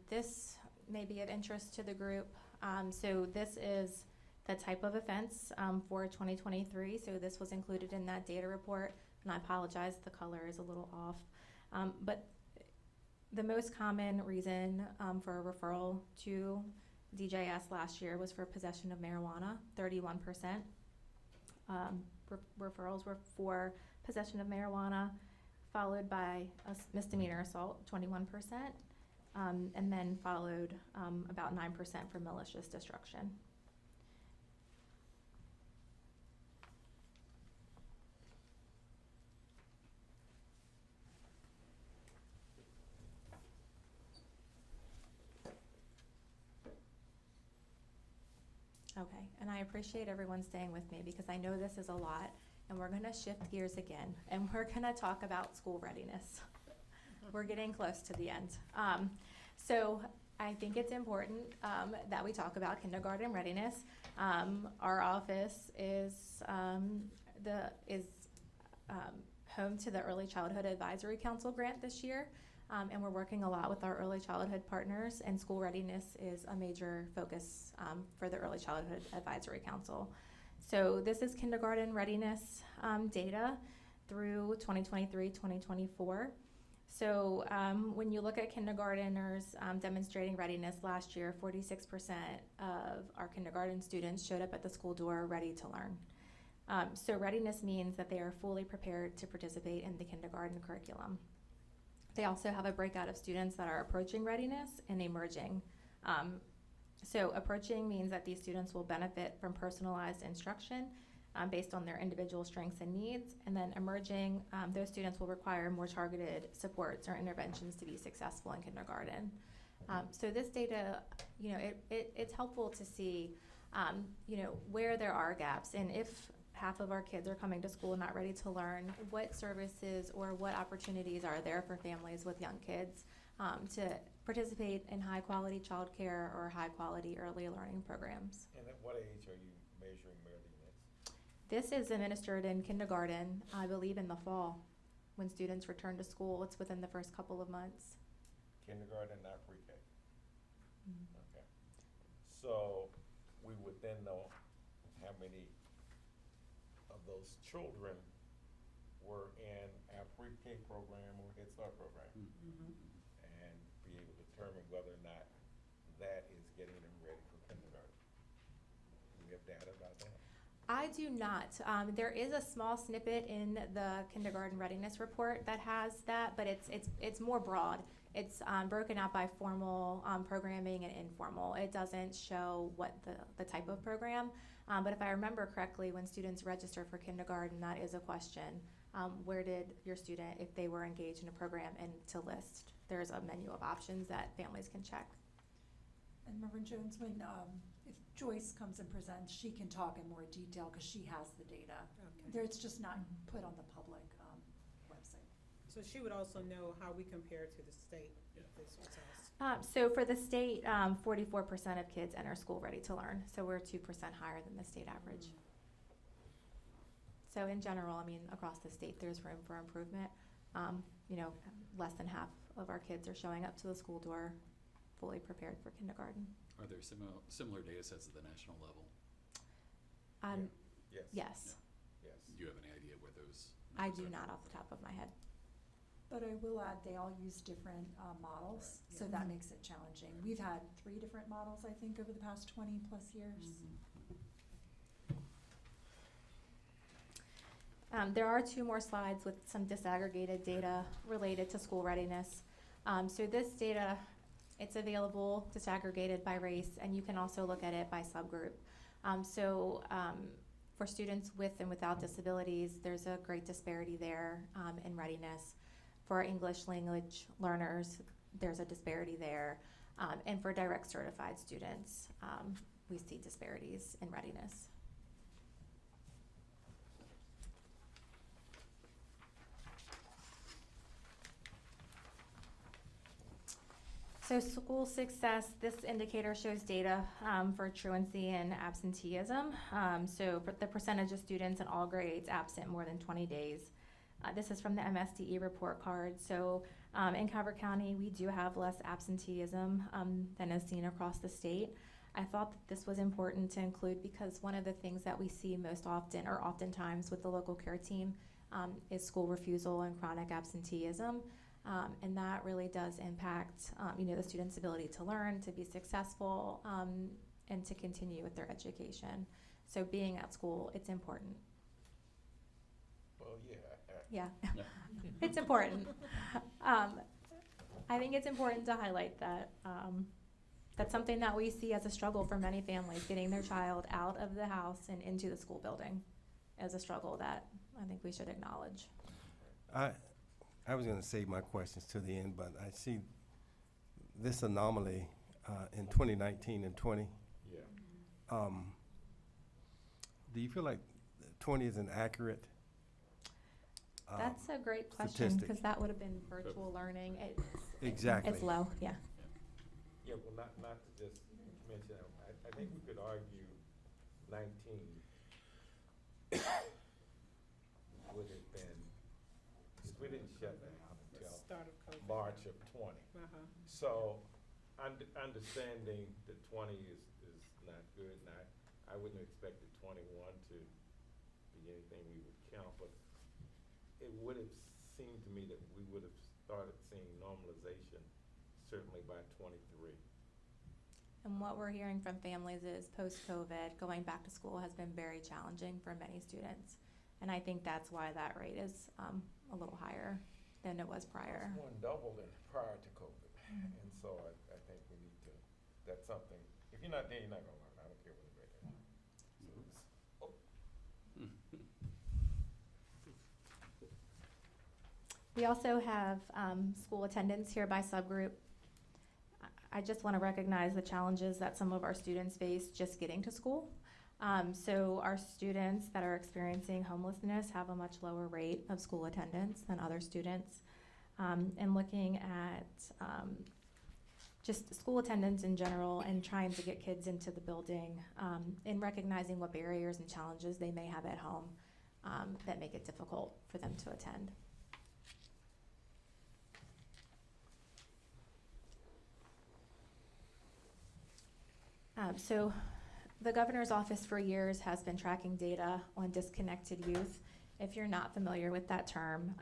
This may be of interest to the group. So this is the type of offense for 2023. So this was included in that data report, and I apologize, the color is a little off. But the most common reason for a referral to DJS last year was for possession of marijuana, 31%. Referrals were for possession of marijuana, followed by a misdemeanor assault, 21%, and then followed about 9% for malicious destruction. Okay, and I appreciate everyone staying with me because I know this is a lot, and we're gonna shift gears again, and we're gonna talk about school readiness. We're getting close to the end. So I think it's important that we talk about kindergarten readiness. Our office is home to the Early Childhood Advisory Council grant this year, and we're working a lot with our early childhood partners, and school readiness is a major focus for the Early Childhood Advisory Council. So this is kindergarten readiness data through 2023-2024. So when you look at kindergarteners demonstrating readiness last year, 46% of our kindergarten students showed up at the school door ready to learn. So readiness means that they are fully prepared to participate in the kindergarten curriculum. They also have a breakout of students that are approaching readiness and emerging. So approaching means that these students will benefit from personalized instruction based on their individual strengths and needs. And then emerging, those students will require more targeted supports or interventions to be successful in kindergarten. So this data, it's helpful to see, where there are gaps, and if half of our kids are coming to school not ready to learn, what services or what opportunities are there for families with young kids to participate in high-quality childcare or high-quality early learning programs. And at what age are you measuring readiness? This is administered in kindergarten, I believe in the fall, when students return to school. It's within the first couple of months. Kindergarten, not pre-K? Okay. So we would then know how many of those children were in our pre-K program or Head Start program, and be able to determine whether or not that is getting them ready for kindergarten. Do we have data about that? I do not. There is a small snippet in the kindergarten readiness report that has that, but it's more broad. It's broken out by formal programming and informal. It doesn't show what the type of program. But if I remember correctly, when students register for kindergarten, that is a question. Where did your student, if they were engaged in a program, and to list. There's a menu of options that families can check. And Reverend Jones, when, if Joyce comes and presents, she can talk in more detail because she has the data. Okay. There, it's just not put on the public website. So she would also know how we compare to the state if this was us. So for the state, 44% of kids enter school ready to learn. So we're 2% higher than the state average. So in general, across the state, there's room for improvement. Less than half of our kids are showing up to the school door fully prepared for kindergarten. Are there similar data sets at the national level? Yes. Yes. Yes. Do you have any idea where those? I numbers do are? not off the top of my head. But I will add, they all use different models, so that makes it challenging. We've had 3 different models, I think, over the past 20 plus years. There are 2 more slides with some disaggregated data related to school readiness. So this data, it's available disaggregated by race, and you can also look at it by subgroup. For students with and without disabilities, there's a great disparity there in readiness. For English language learners, there's a disparity there. And for direct certified students, we see disparities in readiness. So school success, this indicator shows data for truancy and absenteeism. So for the percentage of students in all grades absent more than 20 days. This is from the MSDE report card. So in Calvert County, we do have less absenteeism than is seen across the state. I thought that this was important to include because one of the things that we see most often, or oftentimes with the local care team, is school refusal and chronic absenteeism. And that really does impact, the student's ability to learn, to be successful, and to continue with their education. So being at school, it's important. Well, yeah. Yeah, it's important. I think it's important to highlight that that's something that we see as a struggle for many families, getting their child out of the house and into the school building as a struggle that I think we should acknowledge. I was going to save my questions to the end, but I see this anomaly in 2019 and 20. Yeah. Do you feel like 20 is an accurate That's a great question, statistic? because that would have been virtual learning. Exactly. It's low, yeah. Yeah, well, not to just mention, I think we could argue 19 would have been, if we didn't shut down until Start of COVID. March of 20. Uh-huh. So, understanding that 20 is not good, and I wouldn't have expected 21 to be anything we would count, but it would have seemed to me that we would have started seeing normalization certainly by 23. And what we're hearing from families is post-COVID, going back to school has been very challenging for many students. And I think that's why that rate is a little higher than it was prior. It's more than double than prior to COVID. And so I think we need to, that's something, if you're not there, you're not gonna learn. I don't care what you read. We also have school attendance here by subgroup. I just want to recognize the challenges that some of our students face just getting to school. So our students that are experiencing homelessness have a much lower rate of school attendance than other students. And looking at just school attendance in general and trying to get kids into the building and recognizing what barriers and challenges they may have at home that make it difficult for them to attend. So the governor's office for years has been tracking data on disconnected youth. If you're not familiar with that term,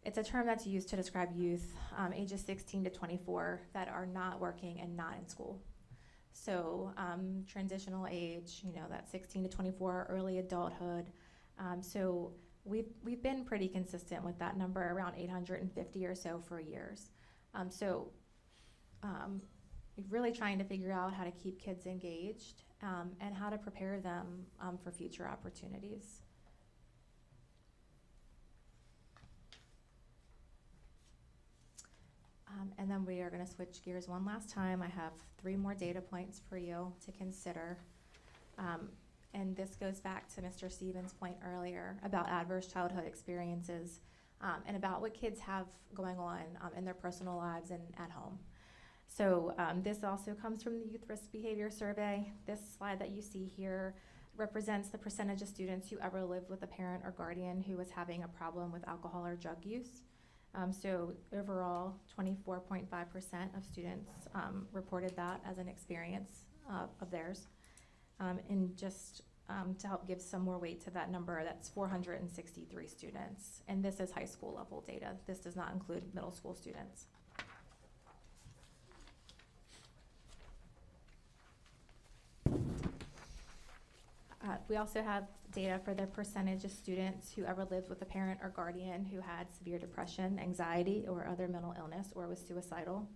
it's a term that's used to describe youth ages 16 to 24 that are not working and not in school. So transitional age, that 16 to 24, early adulthood. So we've been pretty consistent with that number, around 850 or so for years. Really trying to figure out how to keep kids engaged and how to prepare them for future opportunities. And then we are going to switch gears one last time. I have 3 more data points for you to consider. And this goes back to Mr. Stevens' point earlier about adverse childhood experiences and about what kids have going on in their personal lives and at home. So this also comes from the Youth Risk Behavior Survey. This slide that you see here represents the percentage of students who ever lived with a parent or guardian who was having a problem with alcohol or drug use. So overall, 24.5% of students reported that as an experience of theirs. And just to help give some more weight to that number, that's 463 students. And this is high school level data. This does not include middle school students. We also have data for the percentage of students who ever lived with a parent or guardian who had severe depression, anxiety, or other mental illness or was suicidal.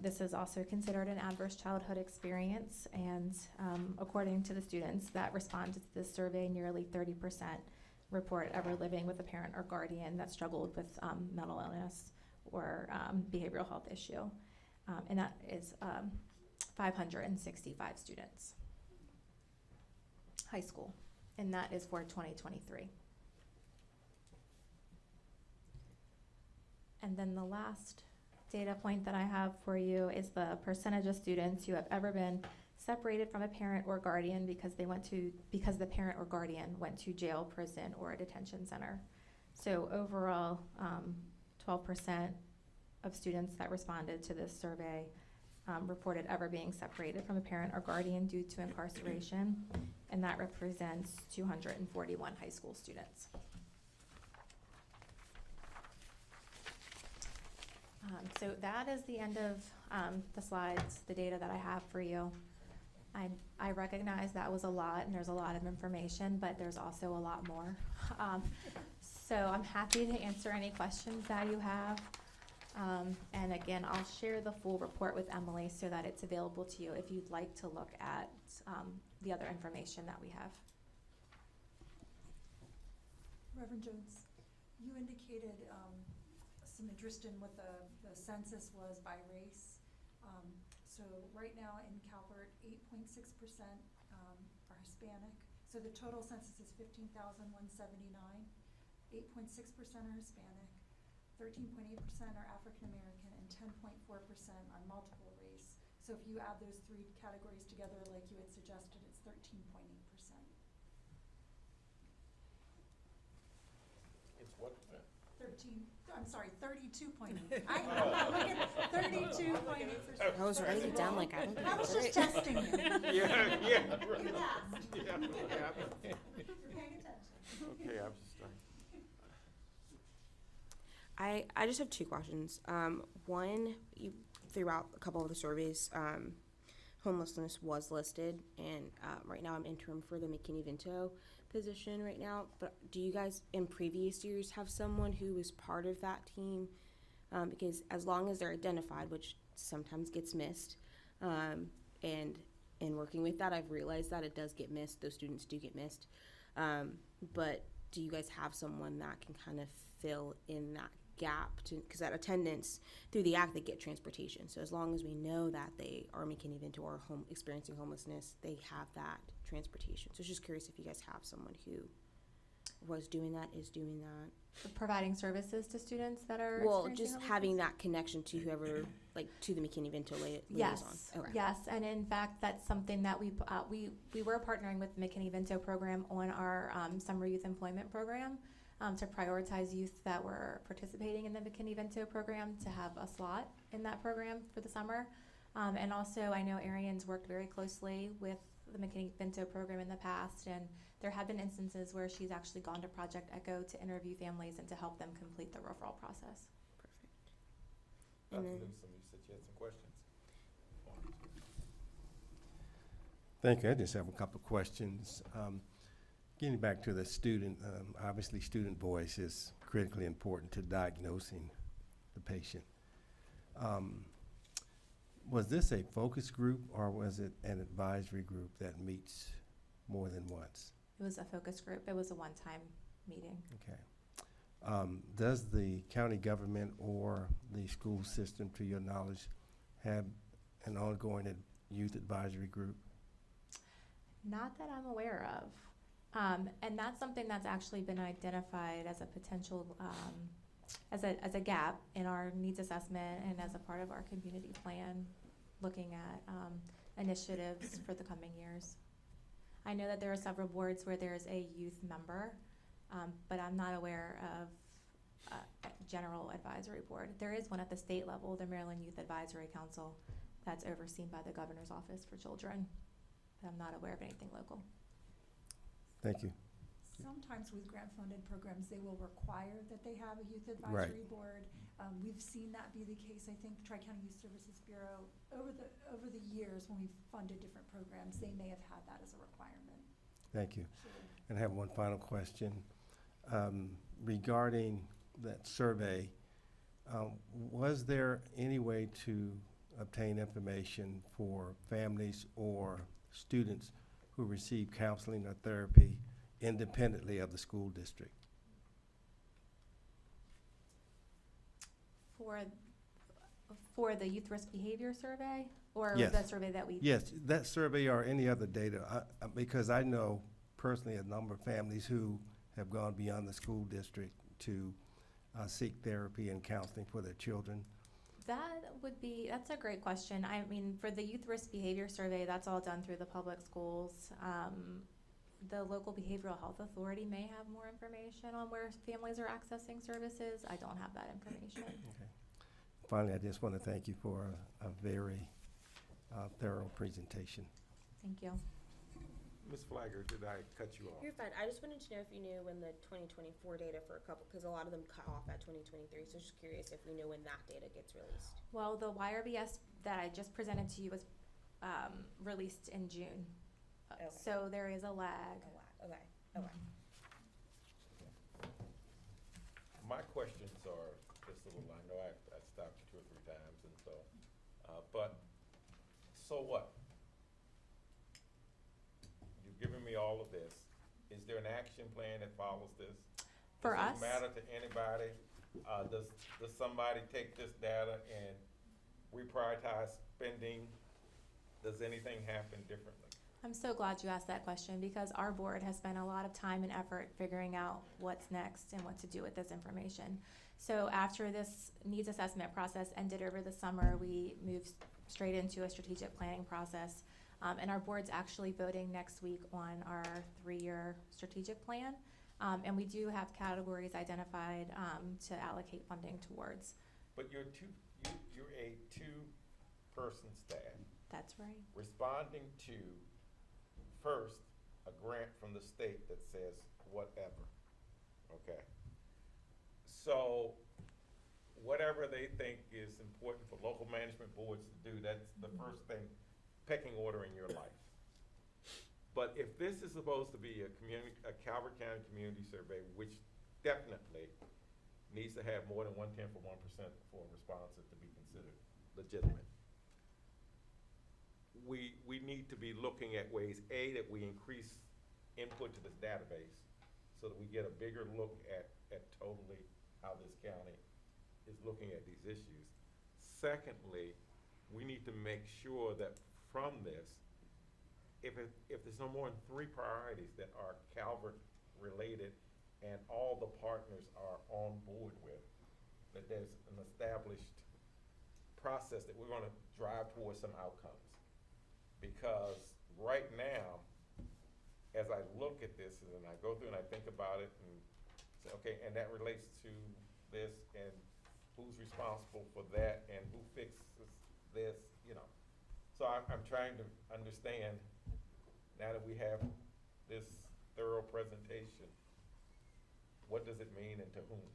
This is also considered an adverse childhood experience, and according to the students that responded to this survey, nearly 30% report ever living with a parent or guardian that struggled with mental illness or behavioral health issue. And that is 565 students. High school, and that is for 2023. And then the last data point that I have for you is the percentage of students who have ever been separated from a parent or guardian because the parent or guardian went to jail, prison, or a detention center. So overall, 12% of students that responded to this survey reported ever being separated from a parent or guardian due to incarceration, and that represents 241 high school students. So that is the end of the slides, the data that I have for you. I recognize that was a lot, and there's a lot of information, but there's also a lot more. So I'm happy to answer any questions that you have. And again, I'll share the full report with Emily so that it's available to you if you'd like to look at the other information that we have. Reverend Jones, you indicated some interest in what the census was by race. So right now in Calvert, 8.6% are Hispanic. So the total census is 15,179. 8.6% are Hispanic. 13.8% are African American, and 10.4% are multiple race. So if you add those three categories together, like you had suggested, it's 13.8%. It's what percent? 32.8. I'm not looking, 32.8%. I was writing it down like I don't think I was that's just right. testing you. Yeah, yeah. You passed. Yeah, You're paying attention. Okay, I'm just trying. I just have two questions. One, you threw out a couple of the surveys. Homelessness was listed, and right now I'm interim for the McKinney-Vento position right now. But do you guys, in previous years, have someone who was part of that team? Because as long as they're identified, which sometimes gets missed, and in working with that, I've realized that it does get missed. Those students do get missed. But do you guys have someone that can kind of fill in that gap? Because at attendance, through the act, they get transportation. So as long as we know that they are McKinney-Vento or experiencing homelessness, they have that transportation. So I was just curious if you guys have someone who was doing that, is doing that. Providing services to students that are Well, experiencing just homelessness? having that connection to whoever, like to the McKinney-Vento liaison. Yes, Okay. yes, and in fact, that's something that we were partnering with the McKinney-Vento program on our summer youth employment program to prioritize youth that were participating in the McKinney-Vento program to have a slot in that program for the summer. And also, I know Arian's worked very closely with the McKinney-Vento program in the past, and there have been instances where she's actually gone to Project Echo to interview families and to help them complete the referral process. Perfect. Dr. And then, Newsom, you said you had some questions? Thank you. I just have a couple of questions. Getting back to the student, obviously student voice is critically important to diagnosing the patient. Was this a focus group or was it an advisory group that meets more than once? It was a focus group. It was a one-time meeting. Okay. Does the county government or the school system, to your knowledge, have an ongoing youth advisory group? Not that I'm aware of. And that's something that's actually been identified as a potential, as a gap in our needs assessment and as a part of our community plan, looking at initiatives for the coming years. I know that there are several boards where there's a youth member, but I'm not aware of a general advisory board. There is one at the state level, the Maryland Youth Advisory Council, that's overseen by the Governor's Office for Children, but I'm not aware of anything local. Thank you. Sometimes with grant-funded programs, they will require that they have a youth advisory board. We've seen that be the case. I think Tri-County Youth Services Bureau, over the years when we've funded different programs, they may have had that as a requirement. Thank you. Sure. And I have one final question. Regarding that survey, was there any way to obtain information for families or students who receive counseling or therapy independently of the school district? For the youth risk behavior survey, or Yes. the survey that we? Yes, that survey or any other data, because I know personally a number of families who have gone beyond the school district to seek therapy and counseling for their children. That's a great question. I mean, for the youth risk behavior survey, that's all done through the public schools. The local behavioral health authority may have more information on where families are accessing services. I don't have that information. Okay. Finally, I just want to thank you for a very thorough presentation. Thank you. Ms. Flagger, did I cut you off? you're fine. I just wanted to know if you knew when the 2024 data for a couple, because a lot of them cut off at 2023. So just curious if we knew when that data gets released. Well, the YRBS that I just presented to you was released in June. Okay. So there is a lag. Okay. Okay. My questions are just a little, I know I stopped you 2 or 3 times and so, but so what? You've given me all of this. Is there an action plan that follows this? For Does us? it matter to anybody? Does somebody take this data and reprioritize spending? Does anything happen differently? I'm so glad you asked that question because our board has spent a lot of time and effort figuring out what's next and what to do with this information. So after this needs assessment process ended over the summer, we moved straight into a strategic planning process. And our board's actually voting next week on our 3-year strategic plan. And we do have categories identified to allocate funding towards. But you're a two-person staff That's right. responding to, first, a grant from the state that says whatever, okay? So, whatever they think is important for local management boards to do, that's the first thing, pecking order in your life. But if this is supposed to be a Calvert County community survey, which definitely needs to have more than 1/10 for 1% for responses to be considered legitimate, we need to be looking at ways, A, that we increase input to this database so that we get a bigger look at totally how this county is looking at these issues. Secondly, we need to make sure that from this, if there's no more than 3 priorities that are Calvert related and all the partners are on board with, that there's an established process that we're gonna drive towards some outcomes. Because right now, as I look at this and I go through and I think about it and say, okay, and that relates to this and who's responsible for that and who fixes this, you know. So I'm trying to understand, now that we have this thorough presentation, what does it mean and to whom?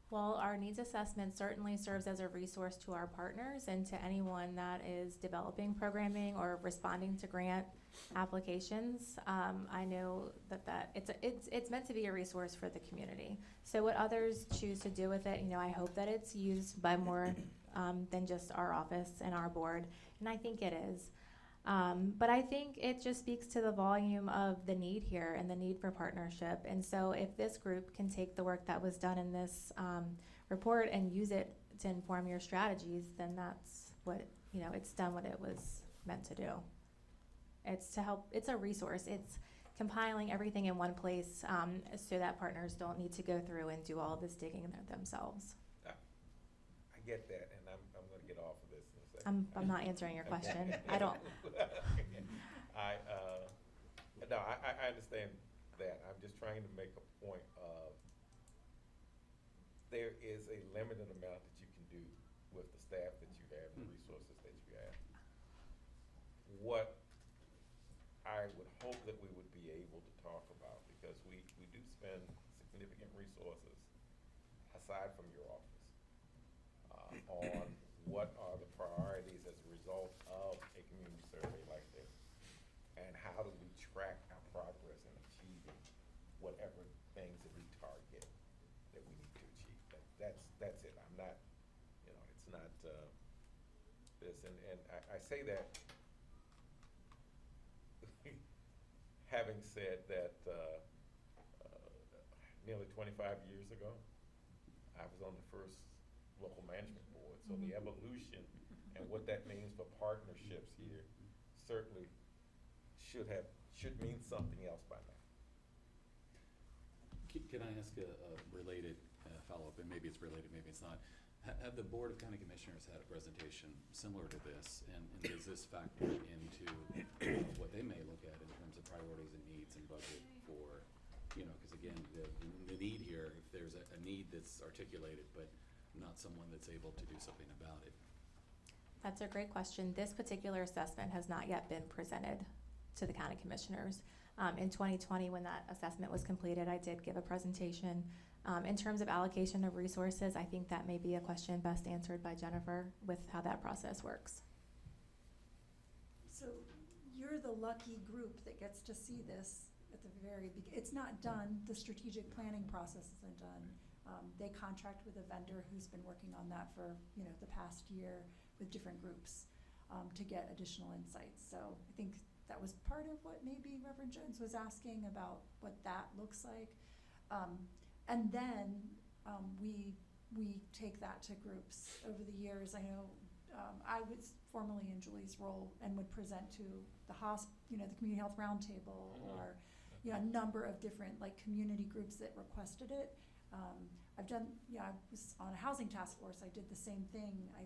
Well, our needs assessment certainly serves as a resource to our partners and to anyone that is developing programming or responding to grant applications. I know that it's meant to be a resource for the community. So what others choose to do with it, you know, I hope that it's used by more than just our office and our board, and I think it is. But I think it just speaks to the volume of the need here and the need for partnership. And so if this group can take the work that was done in this report and use it to inform your strategies, then that's what, you know, it's done what it was meant to do. It's to help, it's a resource. It's compiling everything in one place so that partners don't need to go through and do all this digging themselves. I get that, and I'm gonna get off of this in a second. I'm not answering your question. I don't. I understand that. I'm just trying to make a point of there is a limited amount that you can do with the staff that you have, the resources that you have. What I would hope that we would be able to talk about, because we do spend significant resources aside from your office on what are the priorities as a result of a community survey like this, and how do we track our progress in achieving whatever things that we target that we need to achieve. That's it. I'm not, you know, it's not this, and I say that having said that nearly 25 years ago, I was on the first local management board, so the evolution and what that means for partnerships here certainly should mean something else by now. Can I ask a related follow-up, and maybe it's related, maybe it's not. Have the Board of County Commissioners had a presentation similar to this, and does this factor into what they may look at in terms of priorities and needs and budget for, you know, because again, the need here, if there's a need that's articulated, but not someone that's able to do something about it? That's a great question. This particular assessment has not yet been presented to the county commissioners. In 2020, when that assessment was completed, I did give a presentation. In terms of allocation of resources, I think that may be a question best answered by Jennifer with how that process works. So you're the lucky group that gets to see this at the very beginning. It's not done, the strategic planning process isn't done. They contract with a vendor who's been working on that for, you know, the past year with different groups to get additional insights. So I think that was part of what maybe Reverend Jones was asking about what that looks like. And then we take that to groups over the years. I know I was formerly in Julie's role and would present to the the the Community Health Roundtable, or, a number of different, like, community groups that requested it. I've done, I was on a housing task force, I did the same thing. I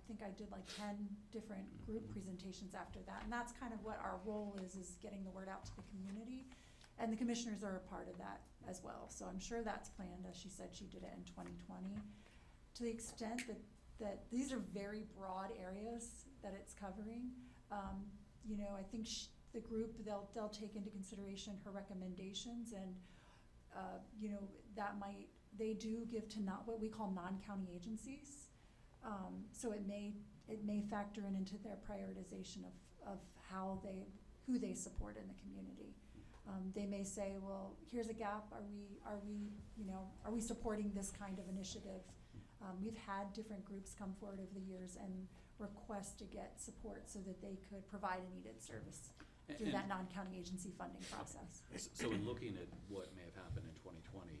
think I did like 10 different group presentations after that, and that's kind of what our role is getting the word out to the community. And the commissioners are a part of that as well, so I'm sure that's planned. As she said, she did it in 2020. To the extent that these are very broad areas that it's covering, I think the group, they'll take into consideration her recommendations, and, they do give to what we call non-county agencies. So it may factor into their prioritization of who they support in the community. They may say, well, here's a gap, are we supporting this kind of initiative? We've had different groups come forward over the years and request to get support so that they could provide a needed service through that non-county agency funding process. So in looking at what may have happened in 2020,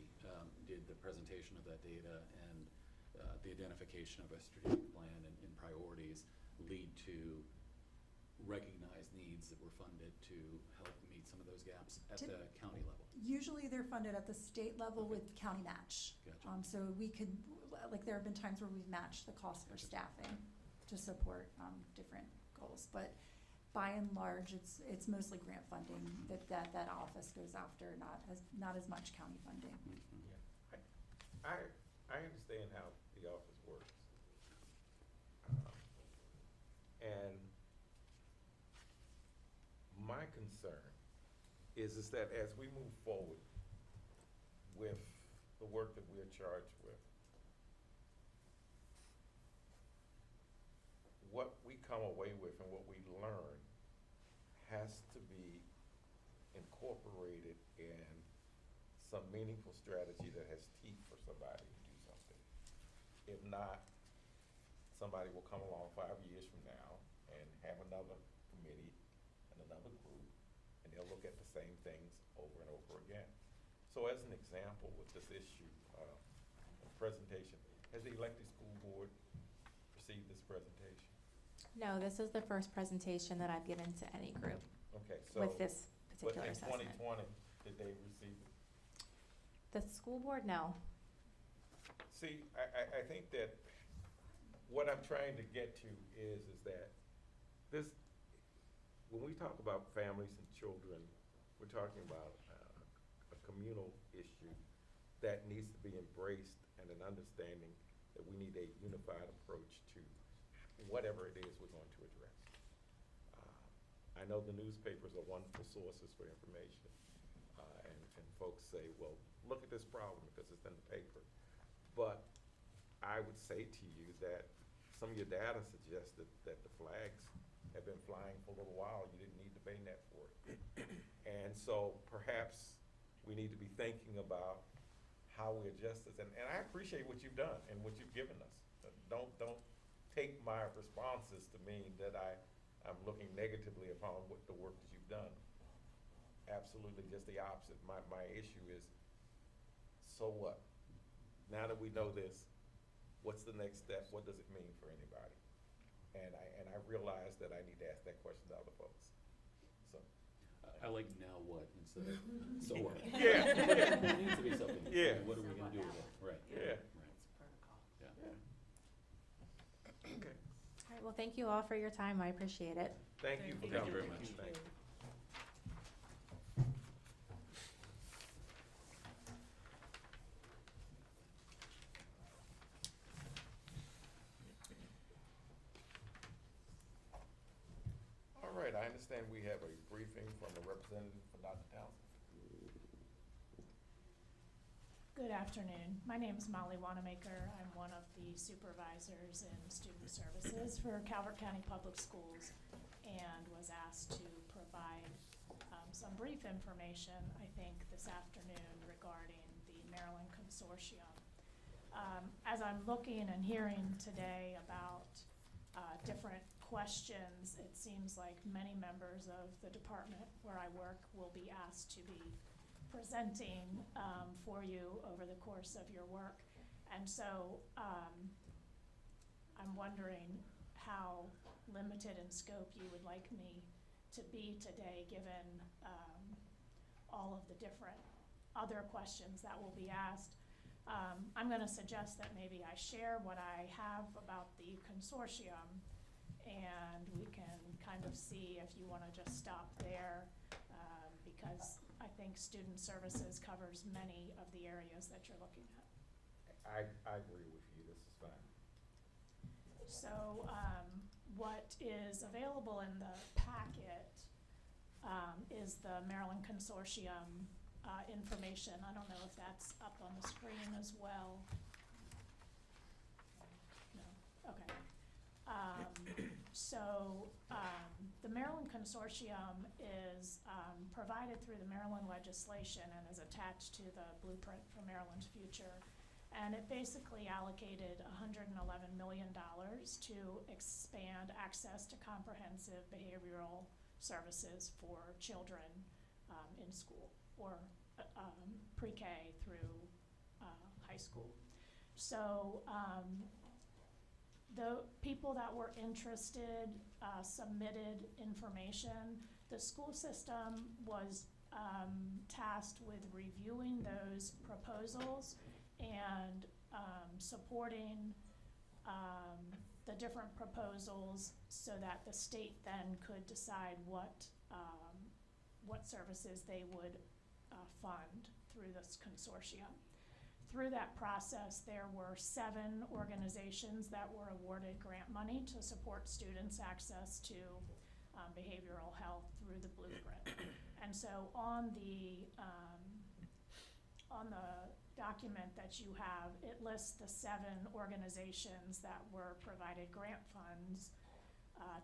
did the presentation of that data and the identification of a strategic plan and priorities lead to recognized needs that were funded to help meet some of those gaps at the county level? Usually they're funded at the state level with county match. Gotcha. So we could, there have been times where we've matched the cost for staffing to support different goals. But by and large, it's mostly grant funding that office goes after, not as much county funding. I understand how the office works. And my concern is that as we move forward with the work that we're charged with, what we come away with and what we learn has to be incorporated in some meaningful strategy that has teeth for somebody to do something. If not, somebody will come along 5 years from now and have another committee and another group, and they'll look at the same things over and over again. So as an example with this issue, presentation, has the elected school board received this presentation? No, this is the first presentation that I've given to any group Okay, so. with this particular assessment. But in 2020, did they receive it? The school board, no. See, I think that what I'm trying to get to is that this, when we talk about families and children, we're talking about a communal issue that needs to be embraced, and an understanding that we need a unified approach to whatever it is we're going to address. I know the newspapers are wonderful sources for information, and folks say, well, look at this problem because it's in the paper. But I would say to you that some of your data suggests that the flags have been flying for a little while. You didn't need the bayonet for it. And so perhaps we need to be thinking about how we adjust this. And I appreciate what you've done and what you've given us. Don't take my responses to mean that I'm looking negatively upon what the work that you've done. Absolutely just the opposite. My issue is, so what? Now that we know this, what's the next step? What does it mean for anybody? And I realize that I need to ask that question to other folks. So I like now what instead of so what. Yeah. There needs to be something. Yeah. What are we gonna do with it? Right. Yeah. Right. Yeah. Okay. All right, well, thank you all for your time. I appreciate it. Thank you for Thank you coming. very much. Thank you. All right, I understand we have a briefing from a representative from Dr. Townsend. Good afternoon. My name is Molly Wanamaker. I'm one of the supervisors in student services for Calvert County Public Schools, and was asked to provide some brief information, I think, this afternoon regarding the Maryland Consortium. As I'm looking and hearing today about different questions, it seems like many members of the department where I work will be asked to be presenting for you over the course of your work. And so I'm wondering how limited in scope you would like me to be today, given all of the different other questions that will be asked. I'm going to suggest that maybe I share what I have about the consortium, and we can kind of see if you want to just stop there, because I think student services covers many of the areas that you're looking at. I agree with you, this is fine. So what is available in the packet is the Maryland Consortium information. I don't know if that's up on the screen as well. No, okay. The Maryland Consortium is provided through the Maryland legislation and is attached to the Blueprint for Maryland's Future. And it basically allocated $111 million to expand access to comprehensive behavioral services for children in school, or pre-K through high school. So the people that were interested submitted information. The school system was tasked with reviewing those proposals and supporting the different proposals so that the state then could decide what services they would fund through this consortium. Through that process, there were 7 organizations that were awarded grant money to support students' access to behavioral health through the Blueprint. And so on the document that you have, it lists the 7 organizations that were provided grant funds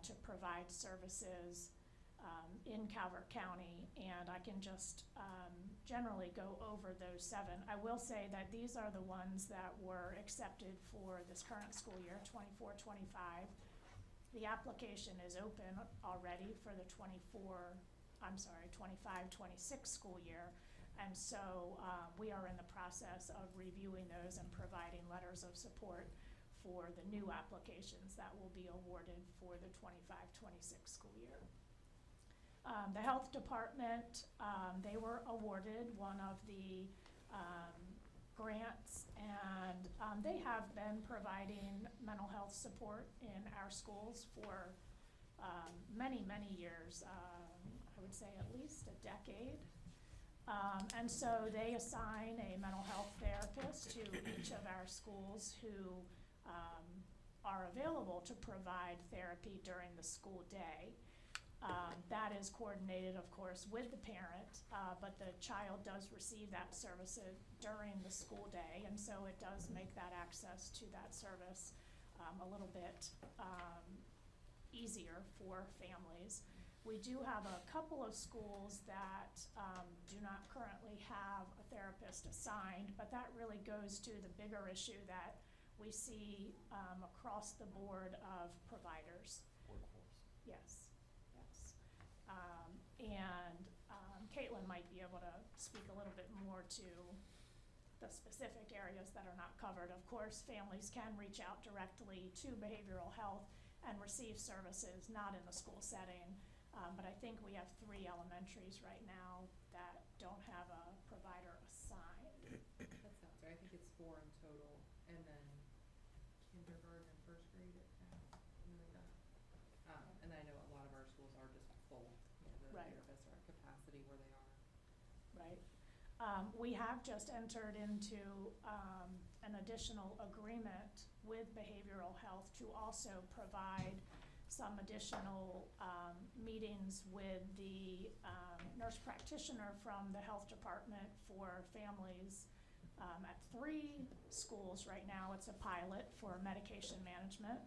to provide services in Calvert County, and I can just generally go over those 7. I will say that these are the ones that were accepted for this current school year, 24-25. The application is open already for the 25-26 school year. And so we are in the process of reviewing those and providing letters of support for the new applications that will be awarded for the 25-26 school year. The health department, they were awarded one of the grants, and they have been providing mental health support in our schools for many, many years. I would say at least a decade. And so they assign a mental health therapist to each of our schools who are available to provide therapy during the school day. That is coordinated, of course, with the parent, but the child does receive that service during the school day, and so it does make that access to that service a little bit easier for families. We do have a couple of schools that do not currently have a therapist assigned, but that really goes to the bigger issue that we see across the board of providers. Workforce. Yes, yes. And Caitlin might be able to speak a little bit more to the specific areas that are not covered. Of course, families can reach out directly to behavioral health and receive services not in the school setting. But I think we have 3 elementaries right now that don't have a provider assigned. That sounds right. I think it's 4 in total, and then kindergarten and first grade at something like that. And I know a lot of our schools are just full. You know, the Right. therapists are at capacity where they are. Right. We have just entered into an additional agreement with behavioral health to also provide some additional meetings with the nurse practitioner from the health department for families at 3 schools right now. It's a pilot for medication management,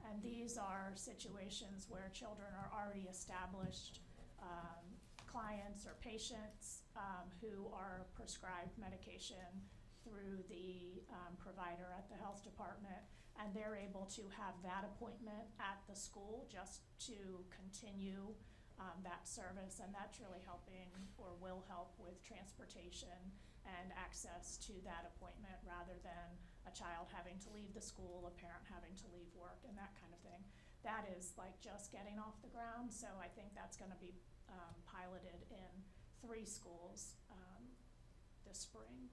and these are situations where children are already established clients or patients who are prescribed medication through the provider at the health department, and they're able to have that appointment at the school just to continue that service, and that's really helping or will help with transportation and access to that appointment rather than a child having to leave the school, a parent having to leave work, and that kind of thing. That is like just getting off the ground, so I think that's gonna be piloted in 3 schools this spring.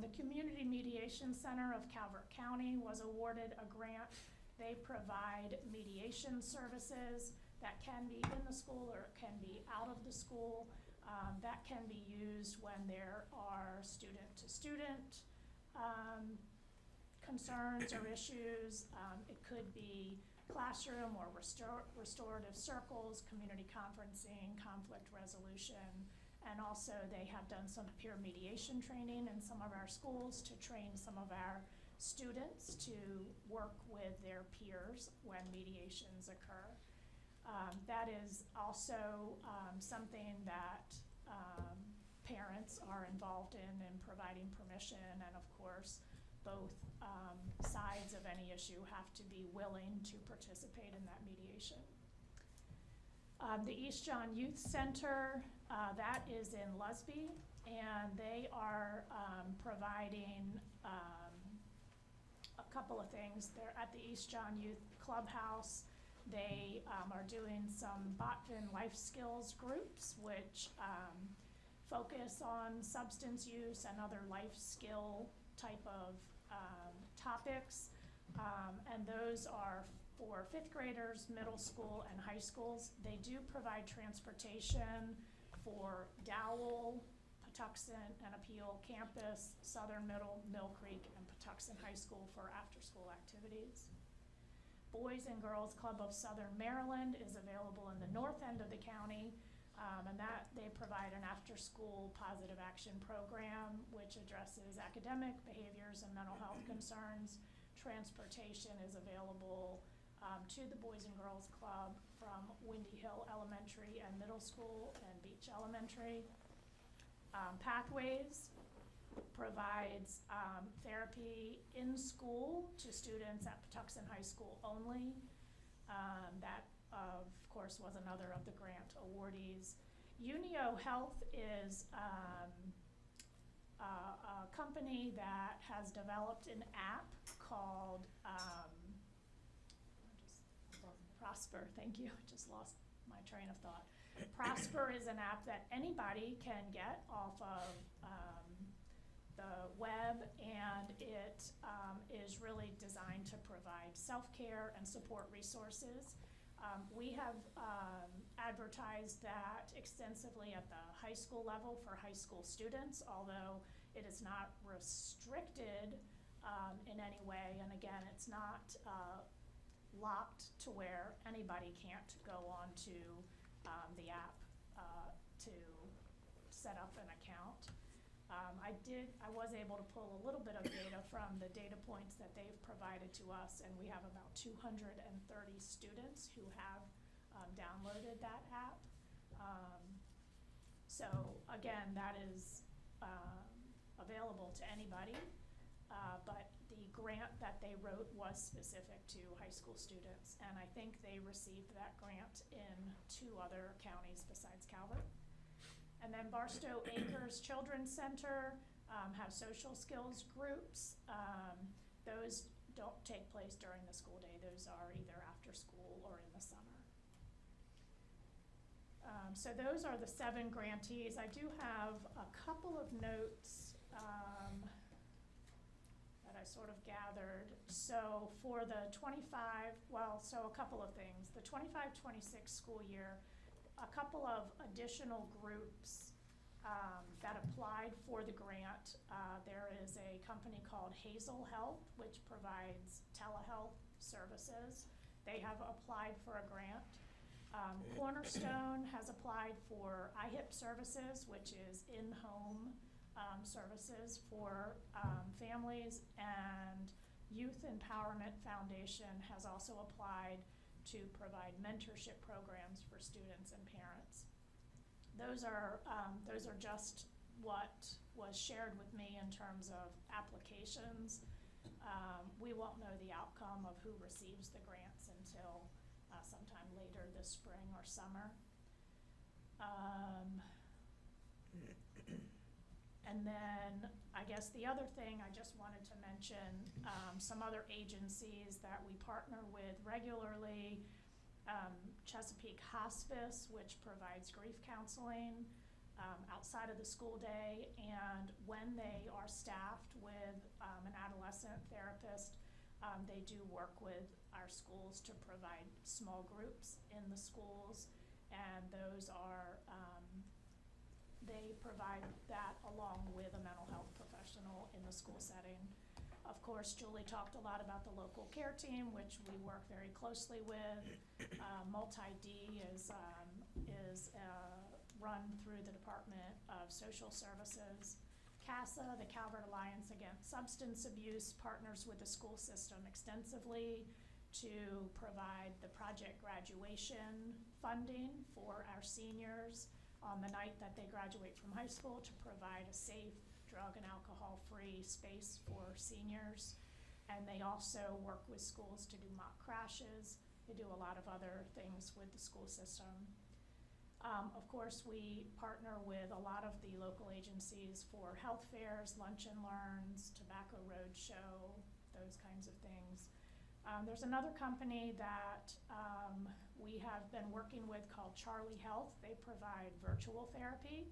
The Community Mediation Center of Calvert County was awarded a grant. They provide mediation services that can be in the school or it can be out of the school. That can be used when there are student-to-student concerns or issues. It could be classroom or restorative circles, community conferencing, conflict resolution, and also they have done some peer mediation training in some of our schools to train some of our students to work with their peers when mediations occur. That is also something that parents are involved in providing permission, and of course, both sides of any issue have to be willing to participate in that mediation. The East John Youth Center, that is in Lusby, and they are providing a couple of things. They're at the East John Youth Clubhouse. They are doing some Botvin life skills groups, which focus on substance use and other life skill type of topics. And those are for 5th graders, middle school, and high schools. They do provide transportation for Dowell, Patuxent, and Appeal Campus, Southern Middle, Mill Creek, and Patuxent High School for after-school activities. Boys and Girls Club of Southern Maryland is available in the north end of the county, and that they provide an after-school positive action program which addresses academic behaviors and mental health concerns. Transportation is available to the Boys and Girls Club from Windy Hill Elementary and Middle School and Beach Elementary. Pathways provides therapy in school to students at Patuxent High School only. That, of course, was another of the grant awardees. Unio Health is a company that has developed an app called Prosper. Thank you. Just lost my train of thought. Prosper is an app that anybody can get off of the web, and it is really designed to provide self-care and support resources. We have advertised that extensively at the high school level for high school students, although it is not restricted in any way. And again, it's not locked to where anybody can't go on to the app to set up an account. I was able to pull a little bit of data from the data points that they've provided to us, and we have about 230 students who have downloaded that app. So again, that is available to anybody, but the grant that they wrote was specific to high school students, and I think they received that grant in 2 other counties besides Calvert. And then Barstow Acres Children's Center have social skills groups. Those don't take place during the school day. Those are either after school or in the summer. So those are the 7 grantees. I do have a couple of notes that I sort of gathered. So for the so a couple of things. The 25-26 school year, a couple of additional groups that applied for the grant. There is a company called Hazel Health, which provides telehealth services. They have applied for a grant. Cornerstone has applied for IHIP services, which is in-home services for families, and Youth Empowerment Foundation has also applied to provide mentorship programs for students and parents. Those are just what was shared with me in terms of applications. We won't know the outcome of who receives the grants until sometime later this spring or summer. And then, I guess the other thing I just wanted to mention, some other agencies that we partner with regularly, Chesapeake Hospice, which provides grief counseling outside of the school day, and when they are staffed with an adolescent therapist, they do work with our schools to provide small groups in the schools, and those are, they provide that along with a mental health professional in the school setting. Of course, Julie talked a lot about the local care team, which we work very closely with. Multi-D is run through the Department of Social Services. CASA, the Calvert Alliance Against Substance Abuse, partners with the school system extensively to provide the project graduation funding for our seniors on the night that they graduate from high school, to provide a safe, drug and alcohol-free space for seniors. And they also work with schools to do mock crashes. They do a lot of other things with the school system. Of course, we partner with a lot of the local agencies for health fairs, lunch and learns, tobacco roadshow, those kinds of things. There's another company that we have been working with called Charlie Health. They provide virtual therapy.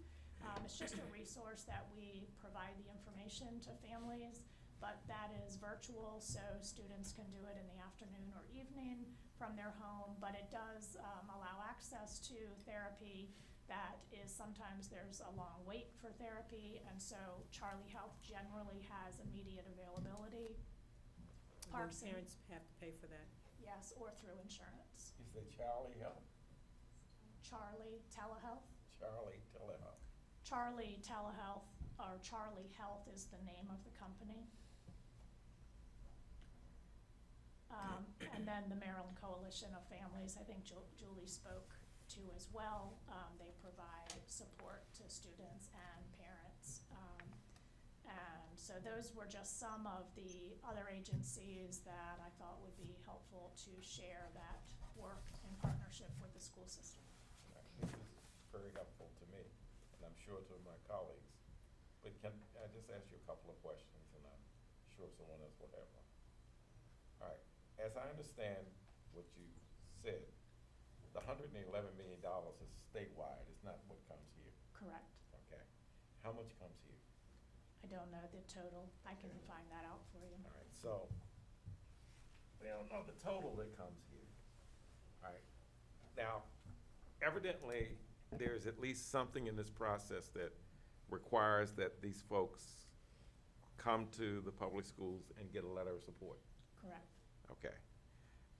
It's just a resource that we provide the information to families, but that is virtual, so students can do it in the afternoon or evening from their home, but it does allow access to therapy that is, sometimes there's a long wait for therapy, and so Charlie Health generally has immediate availability. Parks and- Parents have to pay for that. Yes, or through insurance. Is it Charlie Health? Charlie Telehealth. Charlie Telehealth. Charlie Telehealth, or Charlie Health is the name of the company. And then the Maryland Coalition of Families, I think Julie spoke to as well. They provide support to students and parents. And so those were just some of the other agencies that I thought would be helpful to share that work in partnership with the school system. This is very helpful to me, and I'm sure to my colleagues. But can I just ask you a couple of questions, and I'm sure someone else will have one. All right, as I understand what you said, the $111 million is statewide, it's not what comes here, Correct. okay? How much comes here? I don't know the total. I can find that out for you. All right, so, we don't know the total that comes here. All right, now, evidently, there's at least something in this process that requires that these folks come to the public schools and get a letter of support. Correct. Okay.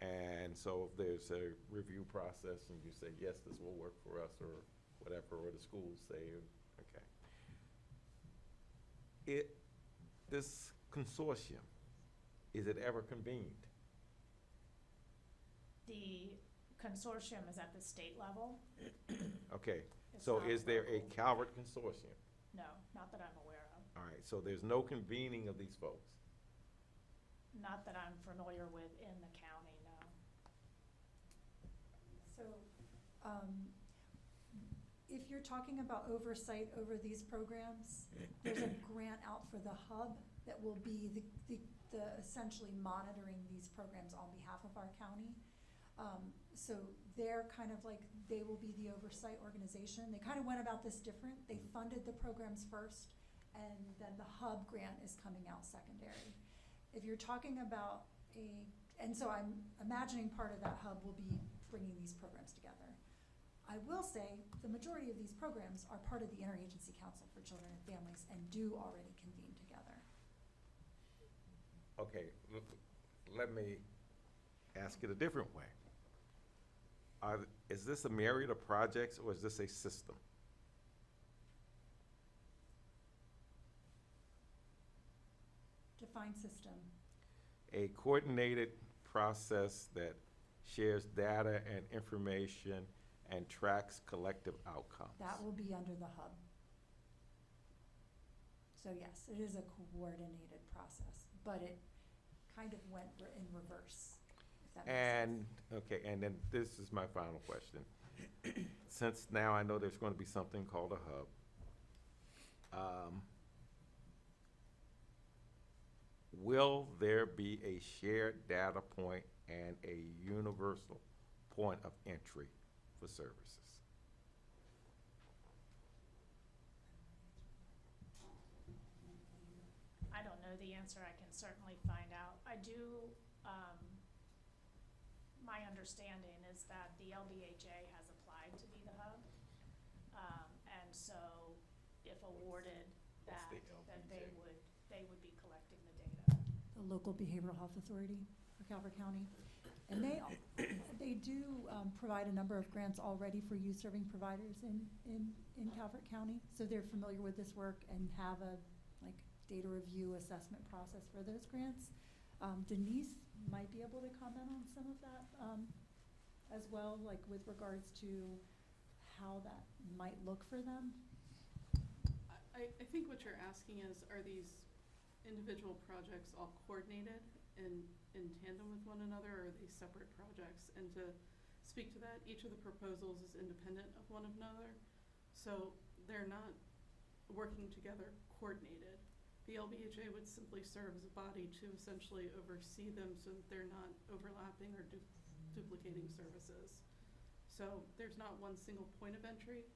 And so if there's a review process and you say, yes, this will work for us, or whatever, or the schools say, okay. This consortium, is it ever convened? The consortium is at the state level. Okay, It's so not is there a local. Calvert consortium? No, not that I'm aware of. All right, so there's no convening of these folks? Not that I'm familiar with in the county, no. So, if you're talking about oversight over these programs, there's a grant out for the hub that will be the essentially monitoring these programs on behalf of our county. So they're kind of like, they will be the oversight organization. They kind of went about this different. They funded the programs first, and then the hub grant is coming out secondary. If you're talking about and so I'm imagining part of that hub will be bringing these programs together. I will say the majority of these programs are part of the Interagency Council for Children and Families and do already convene together. Okay, let me ask it a different way. Is this a myriad of projects, or is this a system? Define system. A coordinated process that shares data and information and tracks collective outcomes. That will be under the hub. So yes, it is a coordinated process, but it kind of went in reverse, if that makes sense. Okay, and then this is my final question. Since now I know there's going to be something called a hub, will there be a shared data point and a universal point of entry for services? I don't know the answer. I can certainly find out. I do, my understanding is that the LBHA has applied to be the hub. And so if awarded that, What's the then LBJ? they would be collecting the data. The local behavioral health authority for Calvert County. And they do provide a number of grants already for youth serving providers in Calvert County. So they're familiar with this work and have a data review assessment process for those grants. Denise might be able to comment on some of that as well, like with regards to how that might look for them. I think what you're asking is, are these individual projects all coordinated in tandem with one another, or are they separate projects? And to speak to that, each of the proposals is independent of one another, so they're not working together coordinated. The LBHA would simply serve as a body to essentially oversee them so that they're not overlapping or duplicating services. So there's not one single point of entry.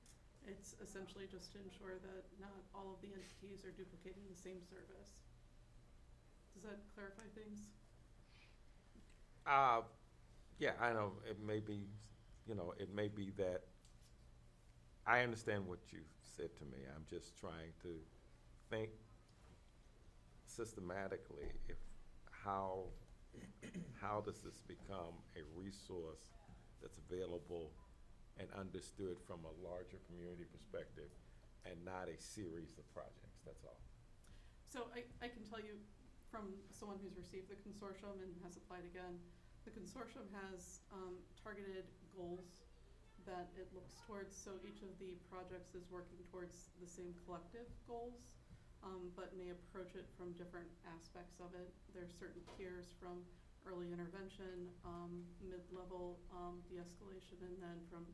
It's essentially just to ensure that not all of the entities are duplicating the same service. Does that clarify things? Yeah, I know, it may be, it may be that, I understand what you said to me. I'm just trying to think systematically how does this become a resource that's available and understood from a larger community perspective and not a series of projects, that's all. So I can tell you from someone who's received the consortium and has applied again, the consortium has targeted goals that it looks towards. So each of the projects is working towards the same collective goals, but may approach it from different aspects of it. There's certain tiers from early intervention, mid-level de-escalation, and then from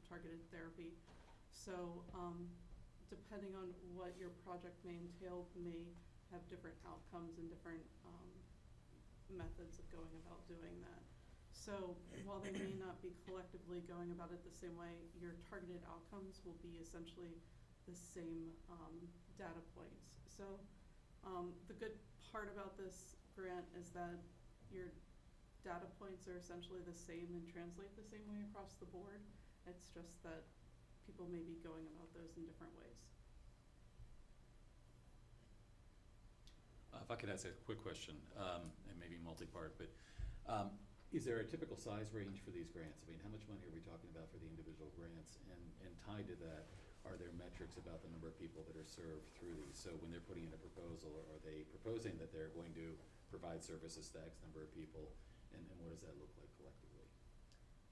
targeted therapy. So depending on what your project may entail, may have different outcomes and different methods of going about doing that. So while they may not be collectively going about it the same way, your targeted outcomes will be essentially the same data points. So the good part about this grant is that your data points are essentially the same and translate the same way across the board. It's just that people may be going about those in different ways. If I could ask a quick question, and maybe multi-part, but is there a typical size range for these grants? I mean, how much money are we talking about for the individual grants? And tied to that, are there metrics about the number of people that are served through these? So when they're putting in a proposal, are they proposing that they're going to provide services to X number of people? And what does that look like collectively?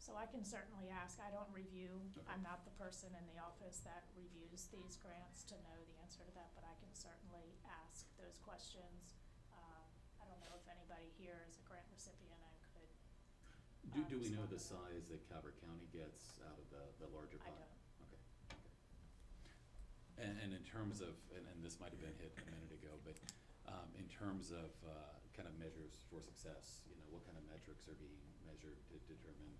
So I can certainly ask. I don't review. Okay. I'm not the person in the office that reviews these grants to know the answer to that, but I can certainly ask those questions. I don't know if anybody here is a grant recipient and could. Do we know the size that Calvert County gets out of the larger pot? I don't. Okay. And in terms of, and this might have been hit a minute ago, but in terms of kind of measures for success, what kind of metrics are being measured to determine,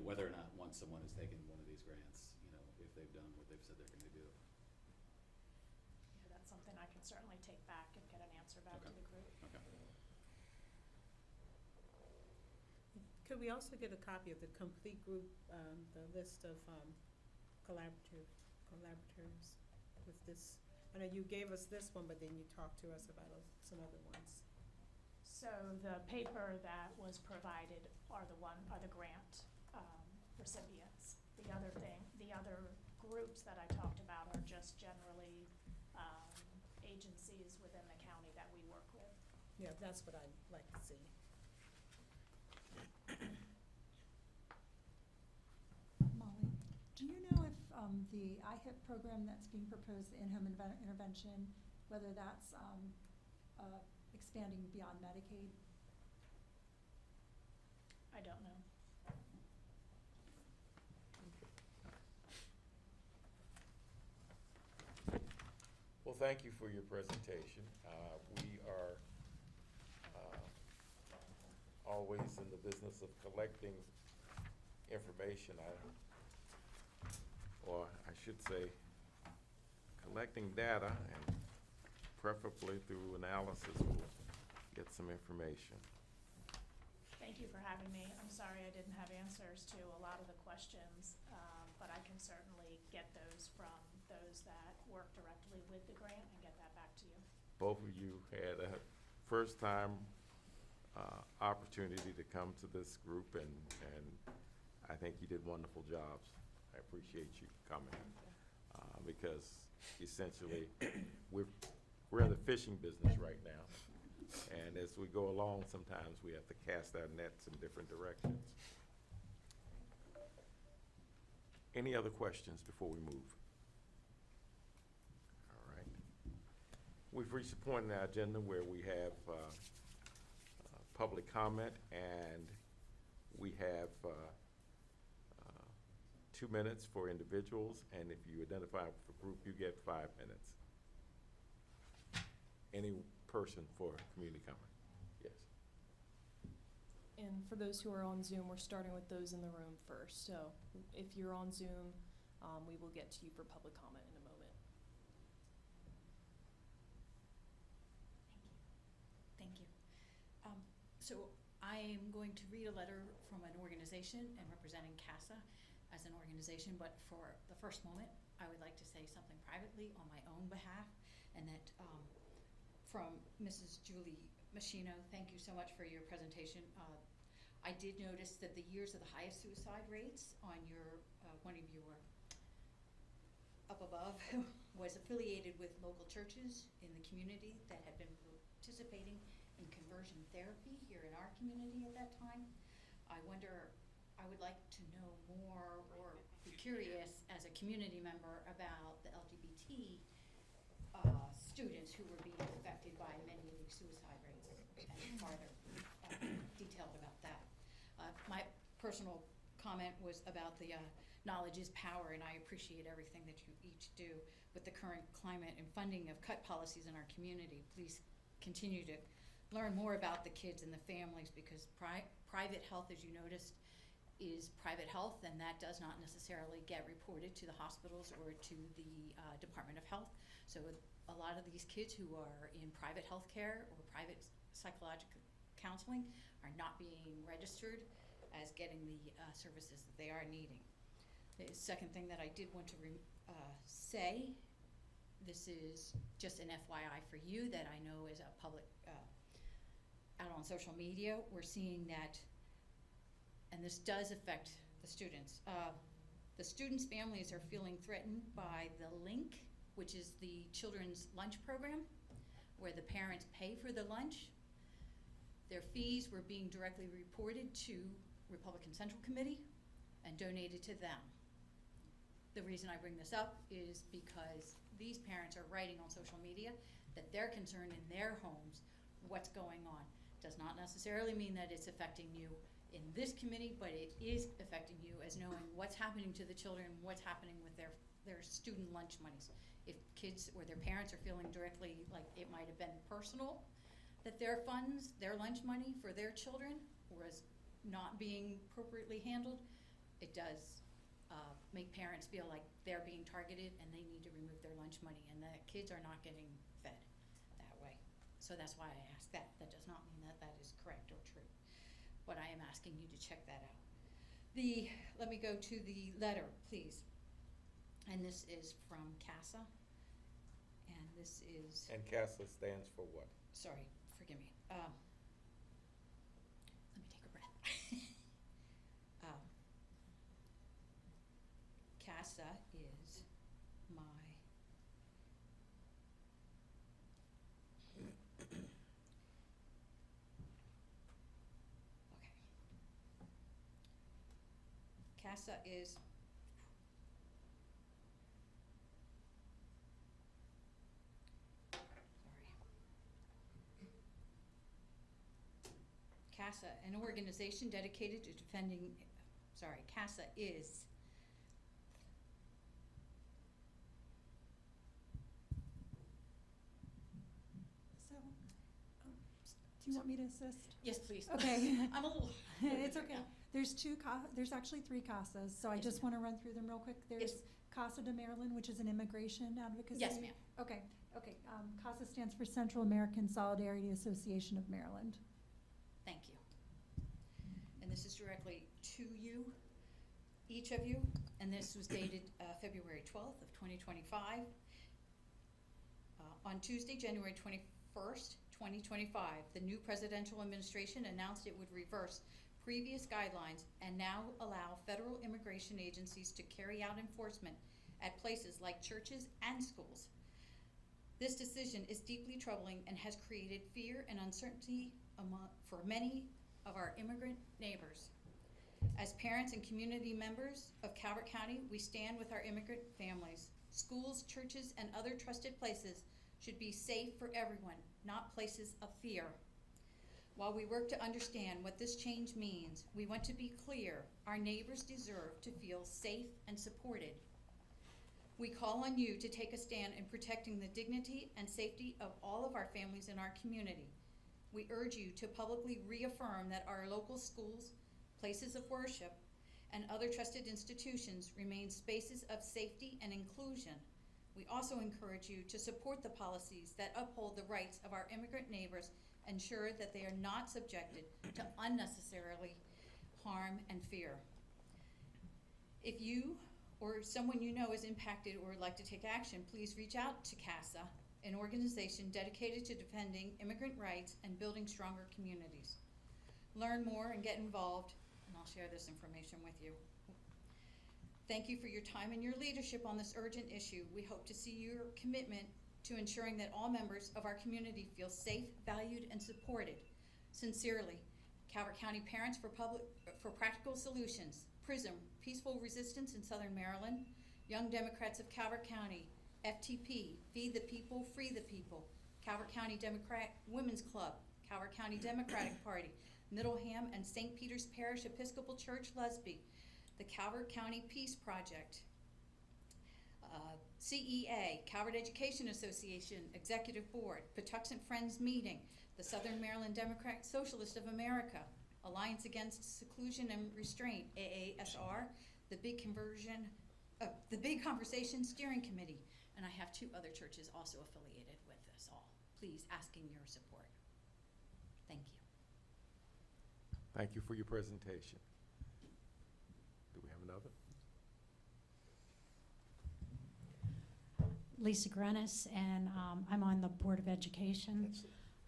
whether or not once someone has taken one of these grants, if they've done what they've said they're going to do? Yeah, that's something I can certainly take back and get an answer back to the group. Okay. Could we also get a copy of the complete group, the list of collaborators with this? I know you gave us this one, but then you talked to us about some other ones. So the paper that was provided are the grant recipients. The other groups that I talked about are just generally agencies within the county that we work with. Yeah, that's what I'd like to see. Molly, do you know if the IHIP program that's being proposed, the in-home intervention, whether that's expanding beyond Medicaid? I don't know. Well, thank you for your presentation. We are always in the business of collecting information, or I should say, collecting data, and preferably through analysis, we'll get some information. Thank you for having me. I'm sorry I didn't have answers to a lot of the questions, but I can certainly get those from those that work directly with the grant and get that back to you. Both of you had a first-time opportunity to come to this group, and I think you did wonderful jobs. I appreciate you coming, because essentially, we're in the fishing business right now. And as we go along, sometimes we have to cast our nets in different directions. Any other questions before we move? All right. We've reached the point in our agenda where we have public comment, and we have 2 minutes for individuals, and if you identify with a group, you get 5 minutes. Any person for community comment? Yes. And for those who are on Zoom, we're starting with those in the room first. So if you're on Zoom, we will get to you for public comment in a moment. Thank you. So I am going to read a letter from an organization and representing CASA as an organization, but for the first moment, I would like to say something privately on my own behalf, and that from Mrs. Julie Machino, thank you so much for your presentation. I did notice that the years of the highest suicide rates on your, one of your up above was affiliated with local churches in the community that had been participating in conversion therapy here in our community at that time. I wonder, I would like to know more, or be curious as a community member, about the LGBT students who were being affected by many of these suicide rates, and farther detailed about that. My personal comment was about the knowledge is power, and I appreciate everything that you each do. With the current climate and funding of cut policies in our community, please continue to learn more about the kids and the families, because private health, as you noticed, is private health, and that does not necessarily get reported to the hospitals or to the Department of Health. So a lot of these kids who are in private health care or private psychological counseling are not being registered as getting the services that they are needing. The second thing that I did want to say, this is just an FYI for you, that I know as a public, out on social media, we're seeing that, and this does affect the students. The students' families are feeling threatened by the LINK, which is the children's lunch program, where the parents pay for the lunch. Their fees were being directly reported to Republican Central Committee and donated to them. The reason I bring this up is because these parents are writing on social media that they're concerned in their homes what's going on. Does not necessarily mean that it's affecting you in this committee, but it is affecting you as knowing what's happening to the children, what's happening with their student lunch monies. If kids or their parents are feeling directly like it might have been personal, that their funds, their lunch money for their children was not being appropriately handled, it does make parents feel like they're being targeted and they need to remove their lunch money, and that kids are not getting fed that way. So that's why I asked that. That does not mean that that is correct or true, but I am asking you to check that out. Let me go to the letter, please. And this is from CASA, and this is... And CASA stands for what? Sorry, forgive me. Let me take a breath. CASA is my... Okay. CASA is... CASA, an organization dedicated to defending, CASA is Do you want me to assist? Yes, please. Okay. I'm a little. It's okay. There's actually 3 CASAs, so I Yes, just want to run through them real quick. There's Yes. CASA de Maryland, which is an immigration advocacy. Yes, ma'am. Okay. CASA stands for Central American Solidarity Association of Maryland. Thank you. And this is directly to you, each of you, and this was dated February 12th of 2025. On Tuesday, January 21st, 2025, the new presidential administration announced it would reverse previous guidelines and now allow federal immigration agencies to carry out enforcement at places like churches and schools. This decision is deeply troubling and has created fear and uncertainty for many of our immigrant neighbors. As parents and community members of Calvert County, we stand with our immigrant families. Schools, churches, and other trusted places should be safe for everyone, not places of fear. While we work to understand what this change means, we want to be clear our neighbors deserve to feel safe and supported. We call on you to take a stand in protecting the dignity and safety of all of our families in our community. We urge you to publicly reaffirm that our local schools, places of worship, and other trusted institutions remain spaces of safety and inclusion. We also encourage you to support the policies that uphold the rights of our immigrant neighbors, ensure that they are not subjected to unnecessarily harm and fear. If you or someone you know is impacted or would like to take action, please reach out to CASA, an organization dedicated to defending immigrant rights and building stronger communities. Learn more and get involved, and I'll share this information with you. Thank you for your time and your leadership on this urgent issue. We hope to see your commitment to ensuring that all members of our community feel safe, valued, and supported. Sincerely, Calvert County Parents for Practical Solutions, PRISM, Peaceful Resistance in Southern Maryland, Young Democrats of Calvert County, FTP, Feed the People, Free the People, Calvert County Democrat Women's Club, Calvert County Democratic Party, Middleham and St. Peter's Parish Episcopal Church, Lusby, the Calvert County Peace Project, CEA, Calvert Education Association, Executive Board, Patuxent Friends Meeting, the Southern Maryland Democratic Socialist of America, Alliance Against Seclusion and Restraint, AASR, the Big Conversation Steering Committee, and I have 2 other churches also affiliated with this all. Please, asking your support. Thank you. Thank you for your presentation. Do we have another? Lisa Grenis, and I'm on the Board of Education.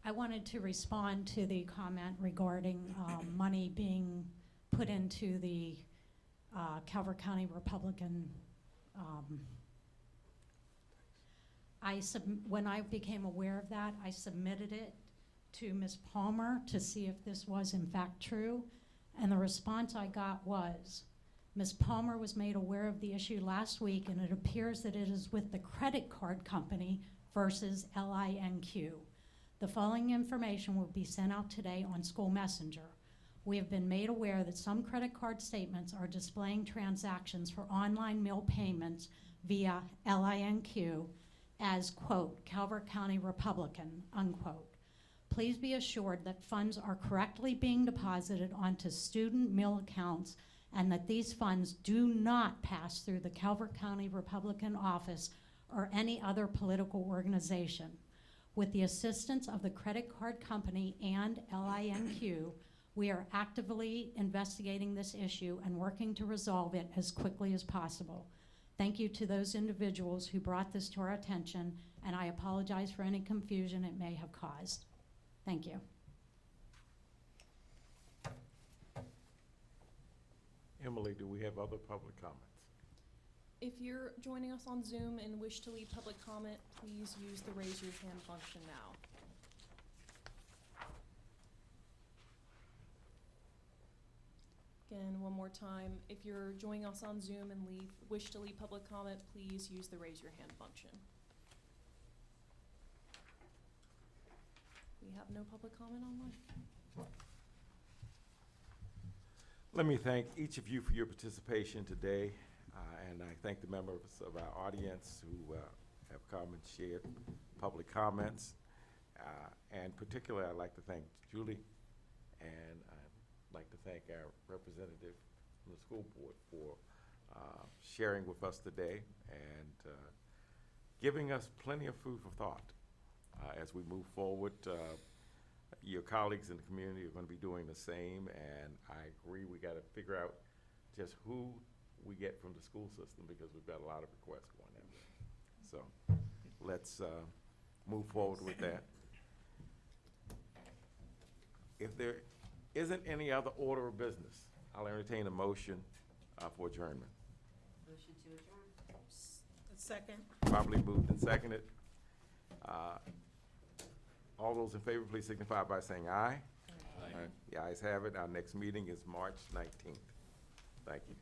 I wanted to respond to the comment regarding money being put into the Calvert County Republican. When I became aware of that, I submitted it to Ms. Palmer to see if this was in fact true, and the response I got was, Ms. Palmer was made aware of the issue last week, and it appears that it is with the credit card company versus LINQ. The following information will be sent out today on School Messenger. We have been made aware that some credit card statements are displaying transactions for online meal payments via LINQ as, quote, Calvert County Republican, unquote. Please be assured that funds are correctly being deposited onto student meal accounts and that these funds do not pass through the Calvert County Republican office or any other political organization. With the assistance of the credit card company and LINQ, we are actively investigating this issue and working to resolve it as quickly as possible. Thank you to those individuals who brought this to our attention, and I apologize for any confusion it may have caused. Thank you. Emily, do we have other public comments? If you're joining us on Zoom and wish to leave public comment, please use the raise your hand function now. Again, one more time, if you're joining us on Zoom and wish to leave public comment, please use the raise your hand function. We have no public comment online. Let me thank each of you for your participation today, and I thank the members of our audience who have come and shared public comments. And particularly, I'd like to thank Julie, and I'd like to thank our representative from the school board for sharing with us today and giving us plenty of food for thought as we move forward. Your colleagues in the community are going to be doing the same, and I agree we got to figure out just who we get from the school system, because we've got a lot of requests going that way. So let's move forward with that. If there isn't any other order of business, I'll entertain a motion for adjournment. Motion to adjourn. Second. Properly moved and seconded. All those in favor, please signify by saying aye. Aye. The ayes have it. Our next meeting is March 19th. Thank you.